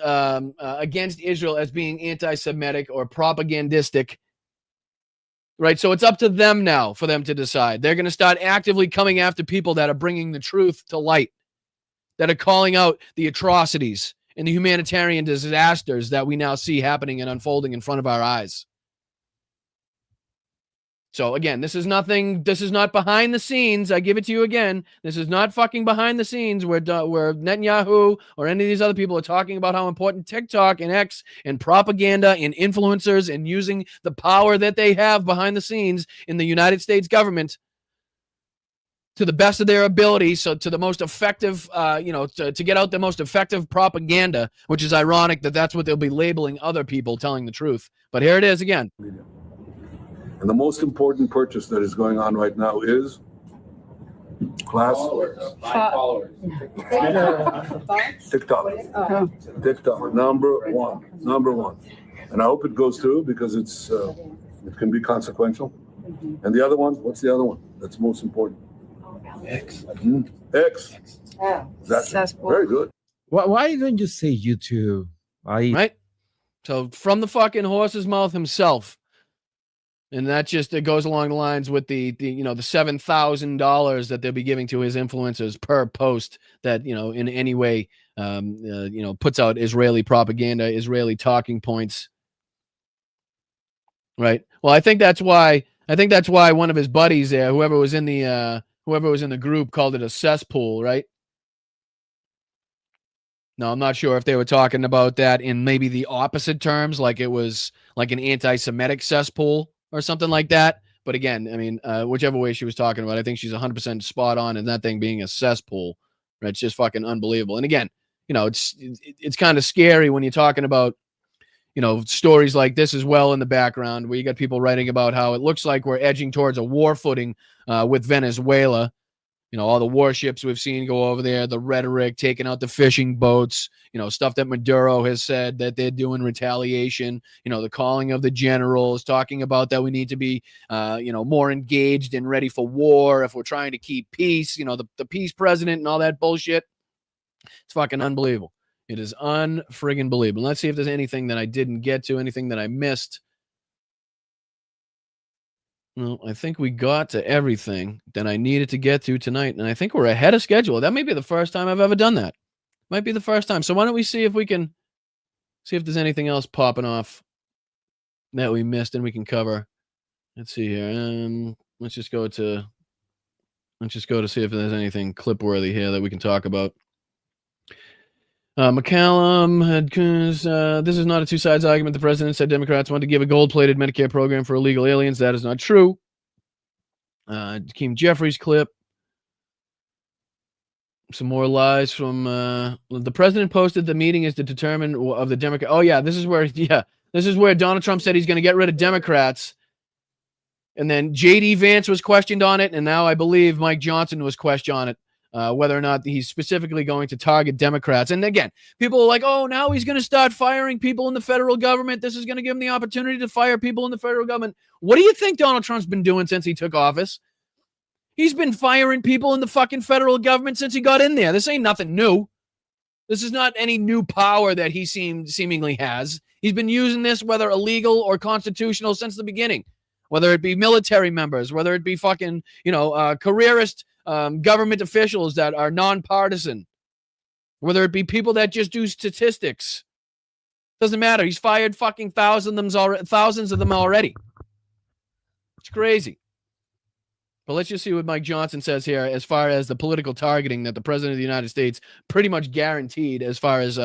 against Israel as being anti-Semitic or propagandistic. Right, so it's up to them now for them to decide. They're going to start actively coming after people that are bringing the truth to light, that are calling out the atrocities and the humanitarian disasters that we now see happening and unfolding in front of our eyes. So again, this is not behind the scenes. I give it to you again. This is not fucking behind the scenes where Netanyahu or any of these other people are talking about how important TikTok and X and propaganda and influencers and using the power that they have behind the scenes in the United States government to the best of their ability. So to the most effective, to get out the most effective propaganda, which is ironic that that's what they'll be labeling other people telling the truth. But here it is again. And the most important purchase that is going on right now is followers. TikTok, number one. And I hope it goes through because it can be consequential. And the other one, what's the other one that's most important? X. X. That's very good. Why don't you say YouTube? Right? So from the fucking horse's mouth himself. And that just it goes along the lines with the $7,000 that they'll be giving to his influencers per post that in any way puts out Israeli propaganda, Israeli talking points. Right. Well, I think that's why one of his buddies there, whoever was in the group, called it a cesspool. Right. No, I'm not sure if they were talking about that in maybe the opposite terms, like it was like an anti-Semitic cesspool or something like that. But again, I mean, whichever way she was talking about, I think she's 100% spot on in that thing being a cesspool. Right? It's just fucking unbelievable. And again, it's kind of scary when you're talking about, stories like this as well in the background, where you got people writing about how it looks like we're edging towards a war footing with Venezuela. All the warships we've seen go over there, the rhetoric, taking out the fishing boats, stuff that Maduro has said that they're doing retaliation, the calling of the generals, talking about that we need to be, more engaged and ready for war if we're trying to keep peace, the peace president and all that bullshit. It's fucking unbelievable. It is unfriggin' believable. Let's see if there's anything that I didn't get to, anything that I missed. Well, I think we got to everything that I needed to get to tonight, and I think we're ahead of schedule. That may be the first time I've ever done that. Might be the first time. So why don't we see if there's anything else popping off that we missed and we can cover. Let's see here. Let's just go to see if there's anything clip-worthy here that we can talk about. McCallum had, this is not a two-sides argument. The president said Democrats want to give a gold-plated Medicare program for illegal aliens. That is not true. Hakeem Jeffries clip. Some more lies from the president posted the meeting is to determine of the Democrat. Oh yeah, this is where Donald Trump said he's going to get rid of Democrats. And then J.D. Vance was questioned on it, and now I believe Mike Johnson was questioned on it. Whether or not he's specifically going to target Democrats. And again, people are like, oh, now he's going to start firing people in the federal government. This is going to give him the opportunity to fire people in the federal government. What do you think Donald Trump's been doing since he took office? He's been firing people in the fucking federal government since he got in there. This ain't nothing new. This is not any new power that he seemingly has. He's been using this, whether illegal or constitutional, since the beginning. Whether it be military members, whether it be fucking, careerist government officials that are nonpartisan, whether it be people that just do statistics. Doesn't matter. He's fired fucking thousands of them already. It's crazy. But let's just see what Mike Johnson says here as far as the political targeting that the president of the United States pretty much guaranteed as far as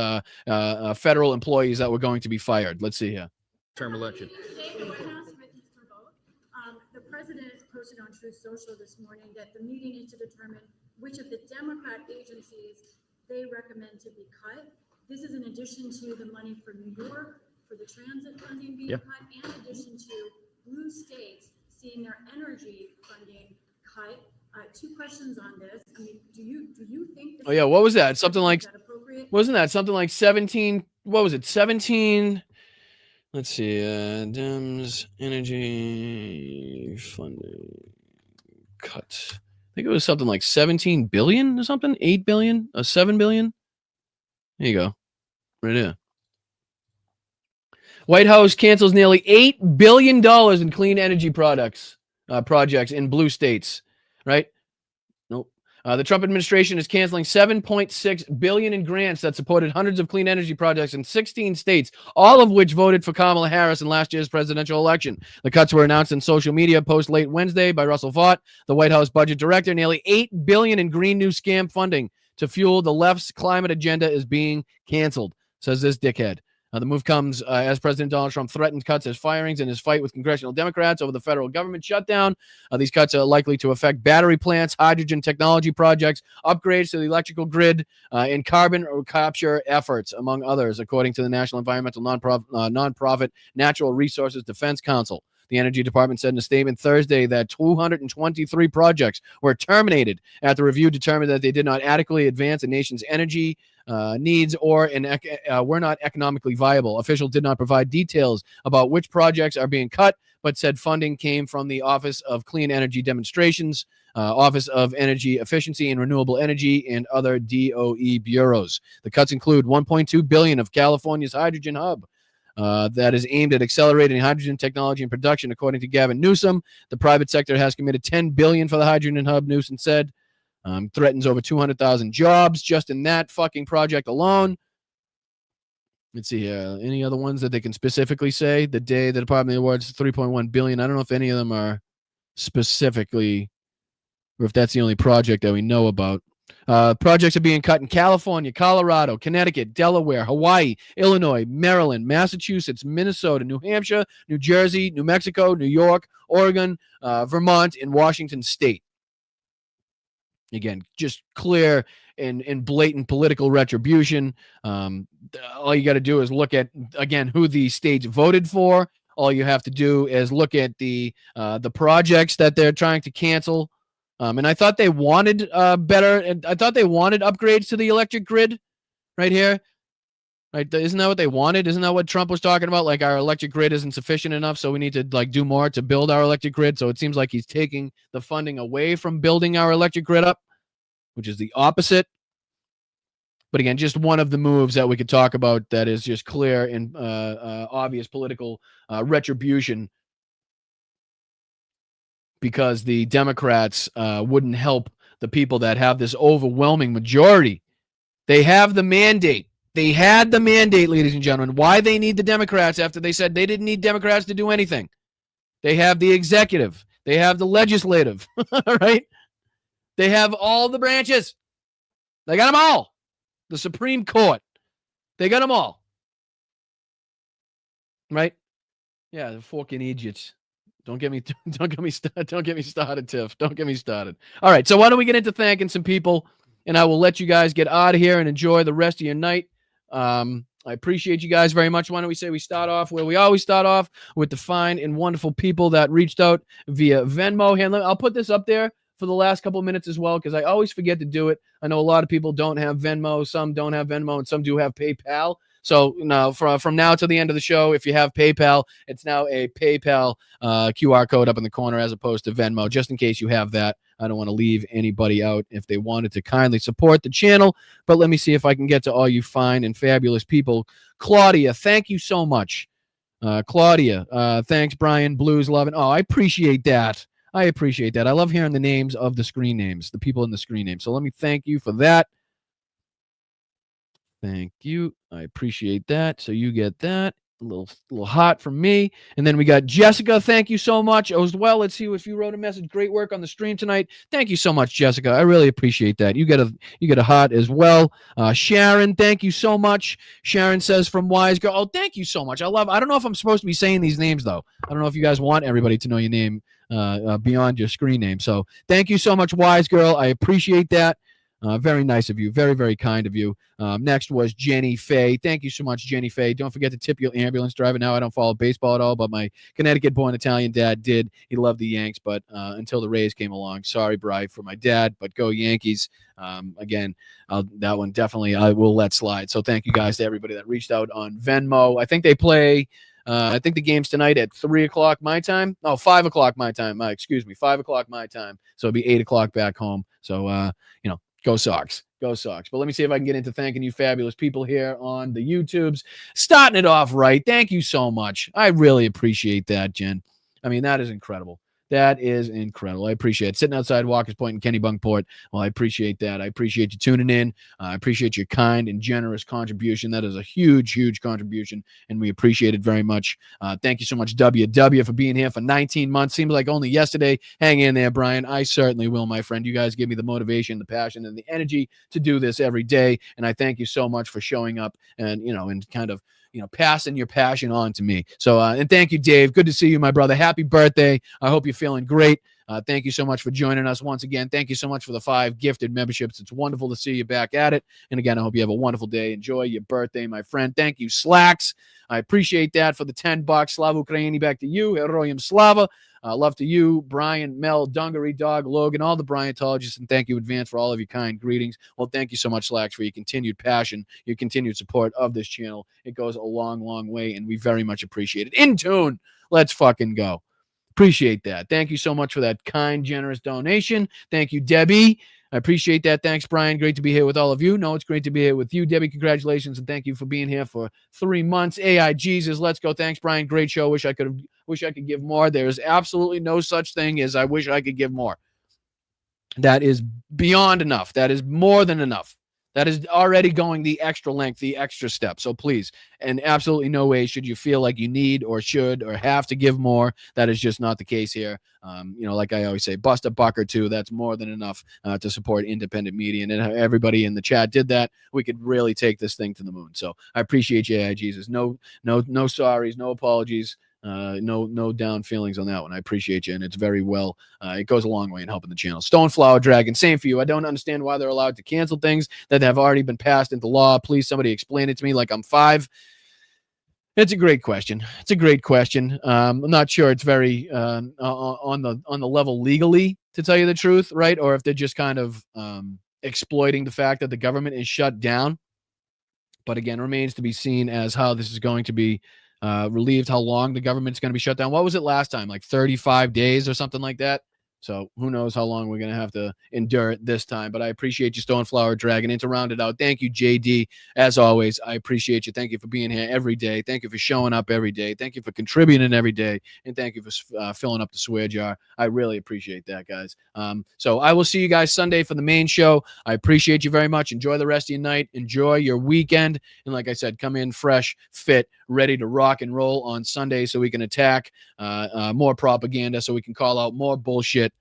federal employees that were going to be fired. Let's see here. Term election. The president posted on Truth Social this morning that the meeting is to determine which of the Democrat agencies they recommend to be cut. This is in addition to the money for New York, for the transit funding being cut, and in addition to blue states seeing their energy funding cut. Two questions on this. I mean, do you think? Oh yeah, what was that? Something like, wasn't that something like 17? What was it? 17. Let's see. Dems energy funding cuts. I think it was something like 17 billion or something. 8 billion or 7 billion. There you go. Right there. White House cancels nearly $8 billion in clean energy projects in blue states, right? Nope. The Trump administration is canceling $7.6 billion in grants that supported hundreds of clean energy projects in 16 states, all of which voted for Kamala Harris in last year's presidential election. The cuts were announced in social media post late Wednesday by Russell Vought, the White House budget director. Nearly $8 billion in Green New Scam funding to fuel the left's climate agenda is being canceled, says this dickhead. The move comes as President Donald Trump threatened cuts as firings in his fight with congressional Democrats over the federal government shutdown. These cuts are likely to affect battery plants, hydrogen technology projects, upgrades to the electrical grid, and carbon capture efforts, among others, according to the national environmental nonprofit Natural Resources Defense Council. The Energy Department said in a statement Thursday that 223 projects were terminated after review determined that they did not adequately advance the nation's energy needs or were not economically viable. Officials did not provide details about which projects are being cut, but said funding came from the Office of Clean Energy Demonstrations, Office of Energy Efficiency and Renewable Energy, and other DOE bureaus. The cuts include $1.2 billion of California's hydrogen hub. That is aimed at accelerating hydrogen technology and production, according to Gavin Newsom. The private sector has committed $10 billion for the hydrogen hub, Newsom said. Threatens over 200,000 jobs just in that fucking project alone. Let's see here. Any other ones that they can specifically say? The day the Department awards $3.1 billion. I don't know if any of them are specifically, or if that's the only project that we know about. Projects are being cut in California, Colorado, Connecticut, Delaware, Hawaii, Illinois, Maryland, Massachusetts, Minnesota, New Hampshire, New Jersey, New Mexico, New York, Oregon, Vermont, and Washington State. Again, just clear and blatant political retribution. All you got to do is look at, again, who the states voted for. All you have to do is look at the projects that they're trying to cancel. And I thought they wanted better. I thought they wanted upgrades to the electric grid right here. Right? Isn't that what they wanted? Isn't that what Trump was talking about? Like, our electric grid isn't sufficient enough, so we need to do more to build our electric grid. So it seems like he's taking the funding away from building our electric grid up, which is the opposite. But again, just one of the moves that we could talk about that is just clear and obvious political retribution, because the Democrats wouldn't help the people that have this overwhelming majority. They have the mandate. They had the mandate, ladies and gentlemen. Why they need the Democrats after they said they didn't need Democrats to do anything? They have the executive. They have the legislative, right? They have all the branches. They got them all. The Supreme Court. They got them all. Right? Yeah, the fucking idiots. Don't get me started, Tiff. Don't get me started. All right, so why don't we get into thanking some people, and I will let you guys get out of here and enjoy the rest of your night. I appreciate you guys very much. Why don't we say we start off where we always start off, with the fine and wonderful people that reached out via Venmo. I'll put this up there for the last couple of minutes as well, because I always forget to do it. I know a lot of people don't have Venmo, some don't have Venmo, and some do have PayPal. So now, from now to the end of the show, if you have PayPal, it's now a PayPal QR code up in the corner as opposed to Venmo, just in case you have that. I don't want to leave anybody out if they wanted to kindly support the channel. But let me see if I can get to all you fine and fabulous people. Claudia, thank you so much. Claudia, thanks, Brian. Blues loving. Oh, I appreciate that. I appreciate that. I love hearing the names of the screen names, the people in the screen names. So let me thank you for that. Thank you. I appreciate that. So you get that. A little hot from me. And then we got Jessica. Thank you so much as well. Let's see if you wrote a message. Great work on the stream tonight. Thank you so much, Jessica. I really appreciate that. You get a hot as well. Sharon, thank you so much. Sharon says from Wise Girl. Oh, thank you so much. I don't know if I'm supposed to be saying these names though. I don't know if you guys want everybody to know your name beyond your screen name. So thank you so much, Wise Girl. I appreciate that. Very nice of you. Very, very kind of you. Next was Jenny Faye. Thank you so much, Jenny Faye. Don't forget to tip your ambulance driver. Now, I don't follow baseball at all, but my Connecticut-born Italian dad did. He loved the Yanks, but until the Rays came along. Sorry, Bri, for my dad, but go Yankees. Again, that one definitely I will let slide. So thank you guys to everybody that reached out on Venmo. I think they play I think the game's tonight at 3 o'clock my time. Oh, 5 o'clock my time. 5 o'clock my time. So it'll be 8 o'clock back home. So, go Sox. Go Sox. But let me see if I can get into thanking you fabulous people here on the YouTubes. Starting it off right. Thank you so much. I really appreciate that, Jen. I mean, that is incredible. That is incredible. I appreciate it. Sitting outside Walker's Point in Kennebunkport. Well, I appreciate that. I appreciate you tuning in. I appreciate your kind and generous contribution. That is a huge, huge contribution, and we appreciate it very much. Thank you so much, WW, for being here for 19 months. Seems like only yesterday. Hang in there, Brian. I certainly will, my friend. You guys give me the motivation, the passion, and the energy to do this every day, and I thank you so much for showing up and kind of passing your passion on to me. So, and thank you, Dave. Good to see you, my brother. Happy birthday. I hope you're feeling great. Thank you so much for joining us once again. Thank you so much for the 5 gifted memberships. It's wonderful to see you back at it. And again, I hope you have a wonderful day. Enjoy your birthday, my friend. Thank you, Slacks. I appreciate that for the $10. Slava Ukraini, back to you. Heroyam Slava. Love to you, Brian, Mel, Dungaree, Dog, Logan, all the Bryantologists, and thank you in advance for all of your kind greetings. Well, thank you so much, Slacks, for your continued passion, your continued support of this channel. It goes a long, long way, and we very much appreciate it. In tune, let's fucking go. Appreciate that. Thank you so much for that kind, generous donation. Thank you, Debbie. I appreciate that. Thanks, Brian. Great to be here with all of you. No, it's great to be here with you, Debbie. Congratulations, and thank you for being here for 3 months. AI Jesus, let's go. Thanks, Brian. Great show. Wish I could give more. There's absolutely no such thing as I wish I could give more. That is beyond enough. That is more than enough. That is already going the extra length, the extra step. So please, in absolutely no way should you feel like you need or should or have to give more. That is just not the case here. Like I always say, bust a buck or two. That's more than enough to support independent media. And everybody in the chat did that. We could really take this thing to the moon. So I appreciate you, AI Jesus. No sorries, no apologies. No down feelings on that one. I appreciate you, and it's very well. It goes a long way in helping the channel. Stoneflower Dragon, same for you. I don't understand why they're allowed to cancel things that have already been passed into law. Please, somebody explain it to me like I'm 5. It's a great question. I'm not sure it's very on the level legally, to tell you the truth, right? Or if they're just kind of exploiting the fact that the government is shut down. But again, remains to be seen as how this is going to be relieved, how long the government's going to be shut down. What was it last time? Like 35 days or something like that? So who knows how long we're going to have to endure it this time. But I appreciate you, Stoneflower Dragon. And to round it out, thank you, JD. As always, I appreciate you. Thank you for being here every day. Thank you for showing up every day. Thank you for contributing every day. And thank you for filling up the swear jar. I really appreciate that, guys. So I will see you guys Sunday for the main show. I appreciate you very much. Enjoy the rest of your night. Enjoy your weekend. And like I said, come in fresh, fit, ready to rock and roll on Sunday so we can attack more propaganda, so we can call out more bullshit.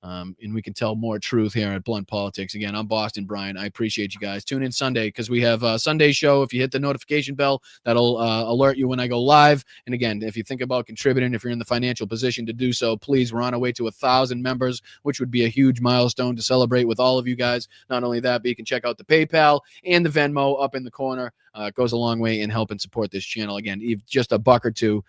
And we can tell more truth here at Blunt Politics. Again, I'm Boston Brian. I appreciate you guys. Tune in Sunday because we have a Sunday show. If you hit the notification bell, that'll alert you when I go live. And again, if you think about contributing, if you're in the financial position to do so, please, we're on our way to 1,000 members, which would be a huge milestone to celebrate with all of you guys. Not only that, but you can check out the PayPal and the Venmo up in the corner. It goes a long way in helping support this channel. Again, just a buck or two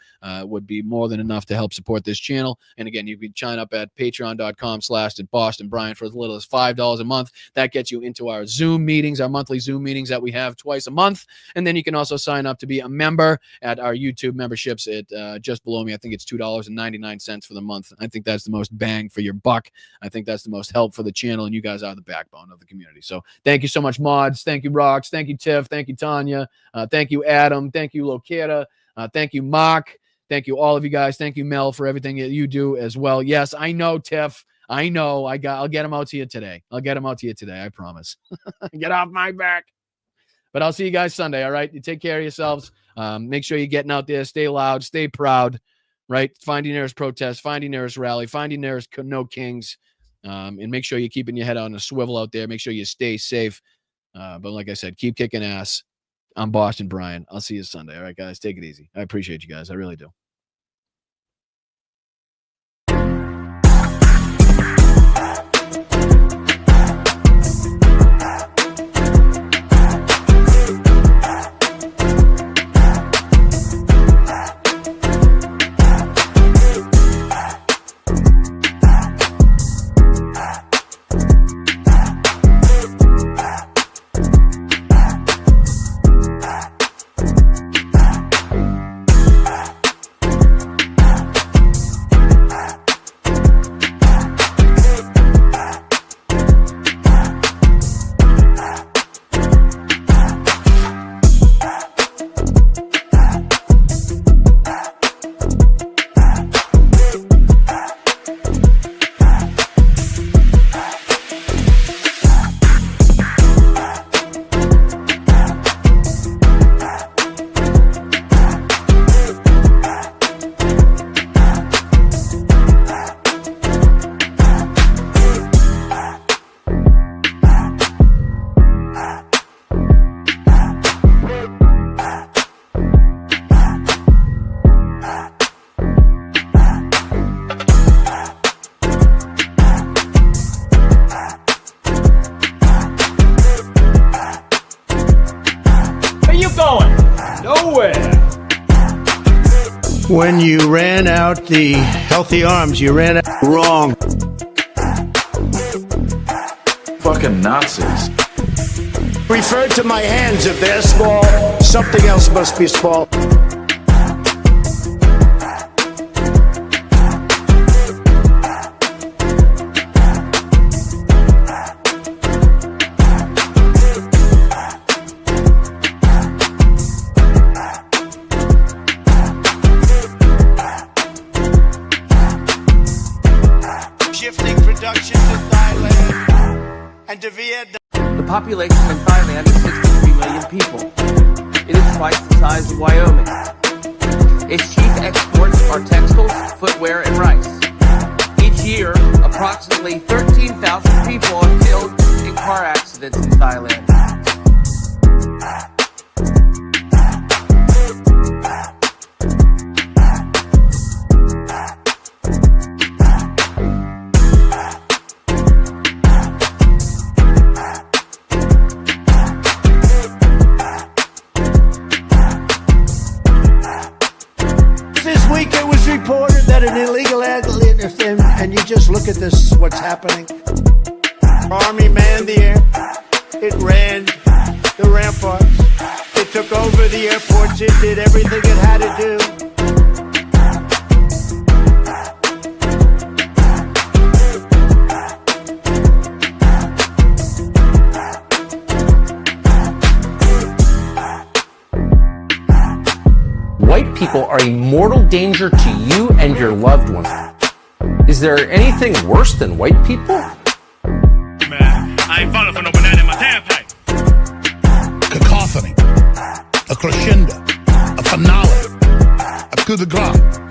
would be more than enough to help support this channel. And again, you can sign up at patreon.com/BostonBrian for as little as $5 a month. That gets you into our Zoom meetings, our monthly Zoom meetings that we have twice a month. And then you can also sign up to be a member at our YouTube memberships at just below me. I think it's $2.99 for the month. I think that's the most bang for your buck. I think that's the most help for the channel, and you guys are the backbone of the community. So thank you so much, Mods. Thank you, Rocks. Thank you, Tiff. Thank you, Tanya. Thank you, Adam. Thank you, Lokera. Thank you, Mark. Thank you, all of you guys. Thank you, Mel, for everything that you do as well. Yes, I know, Tiff. I know. I'll get them out to you today. I promise. Get off my back. But I'll see you guys Sunday, all right? You take care of yourselves. Make sure you're getting out there. Stay loud. Stay proud. Right? Find your nearest protest. Find your nearest rally. Find your nearest No Kings. And make sure you're keeping your head on a swivel out there. Make sure you stay safe. But like I said, keep kicking ass. I'm Boston Brian. I'll see you Sunday. All right, guys. Take it easy. I appreciate you guys. I really do. When you ran out the healthy arms, you ran out wrong. Fucking Nazis. Refer to my hands. If they're small, something else must be small. Shifting production to Thailand and to Vietnam. The population in Thailand is 63 million people. It is twice the size of Wyoming. Its chief exports are textiles, footwear, and rice. Each year, approximately 13,000 people are killed in car accidents in Thailand. This week it was reported that an illegal alien, and you just look at this, what's happening. Army manned the air. It ran the ramparts. It took over the airports. It did everything it had to do. White people are a mortal danger to you and your loved ones. Is there anything worse than white people? Man, I ain't falling for no banana in my tailpipe. Cacophony, a crescendo, a finale, a coup de grace.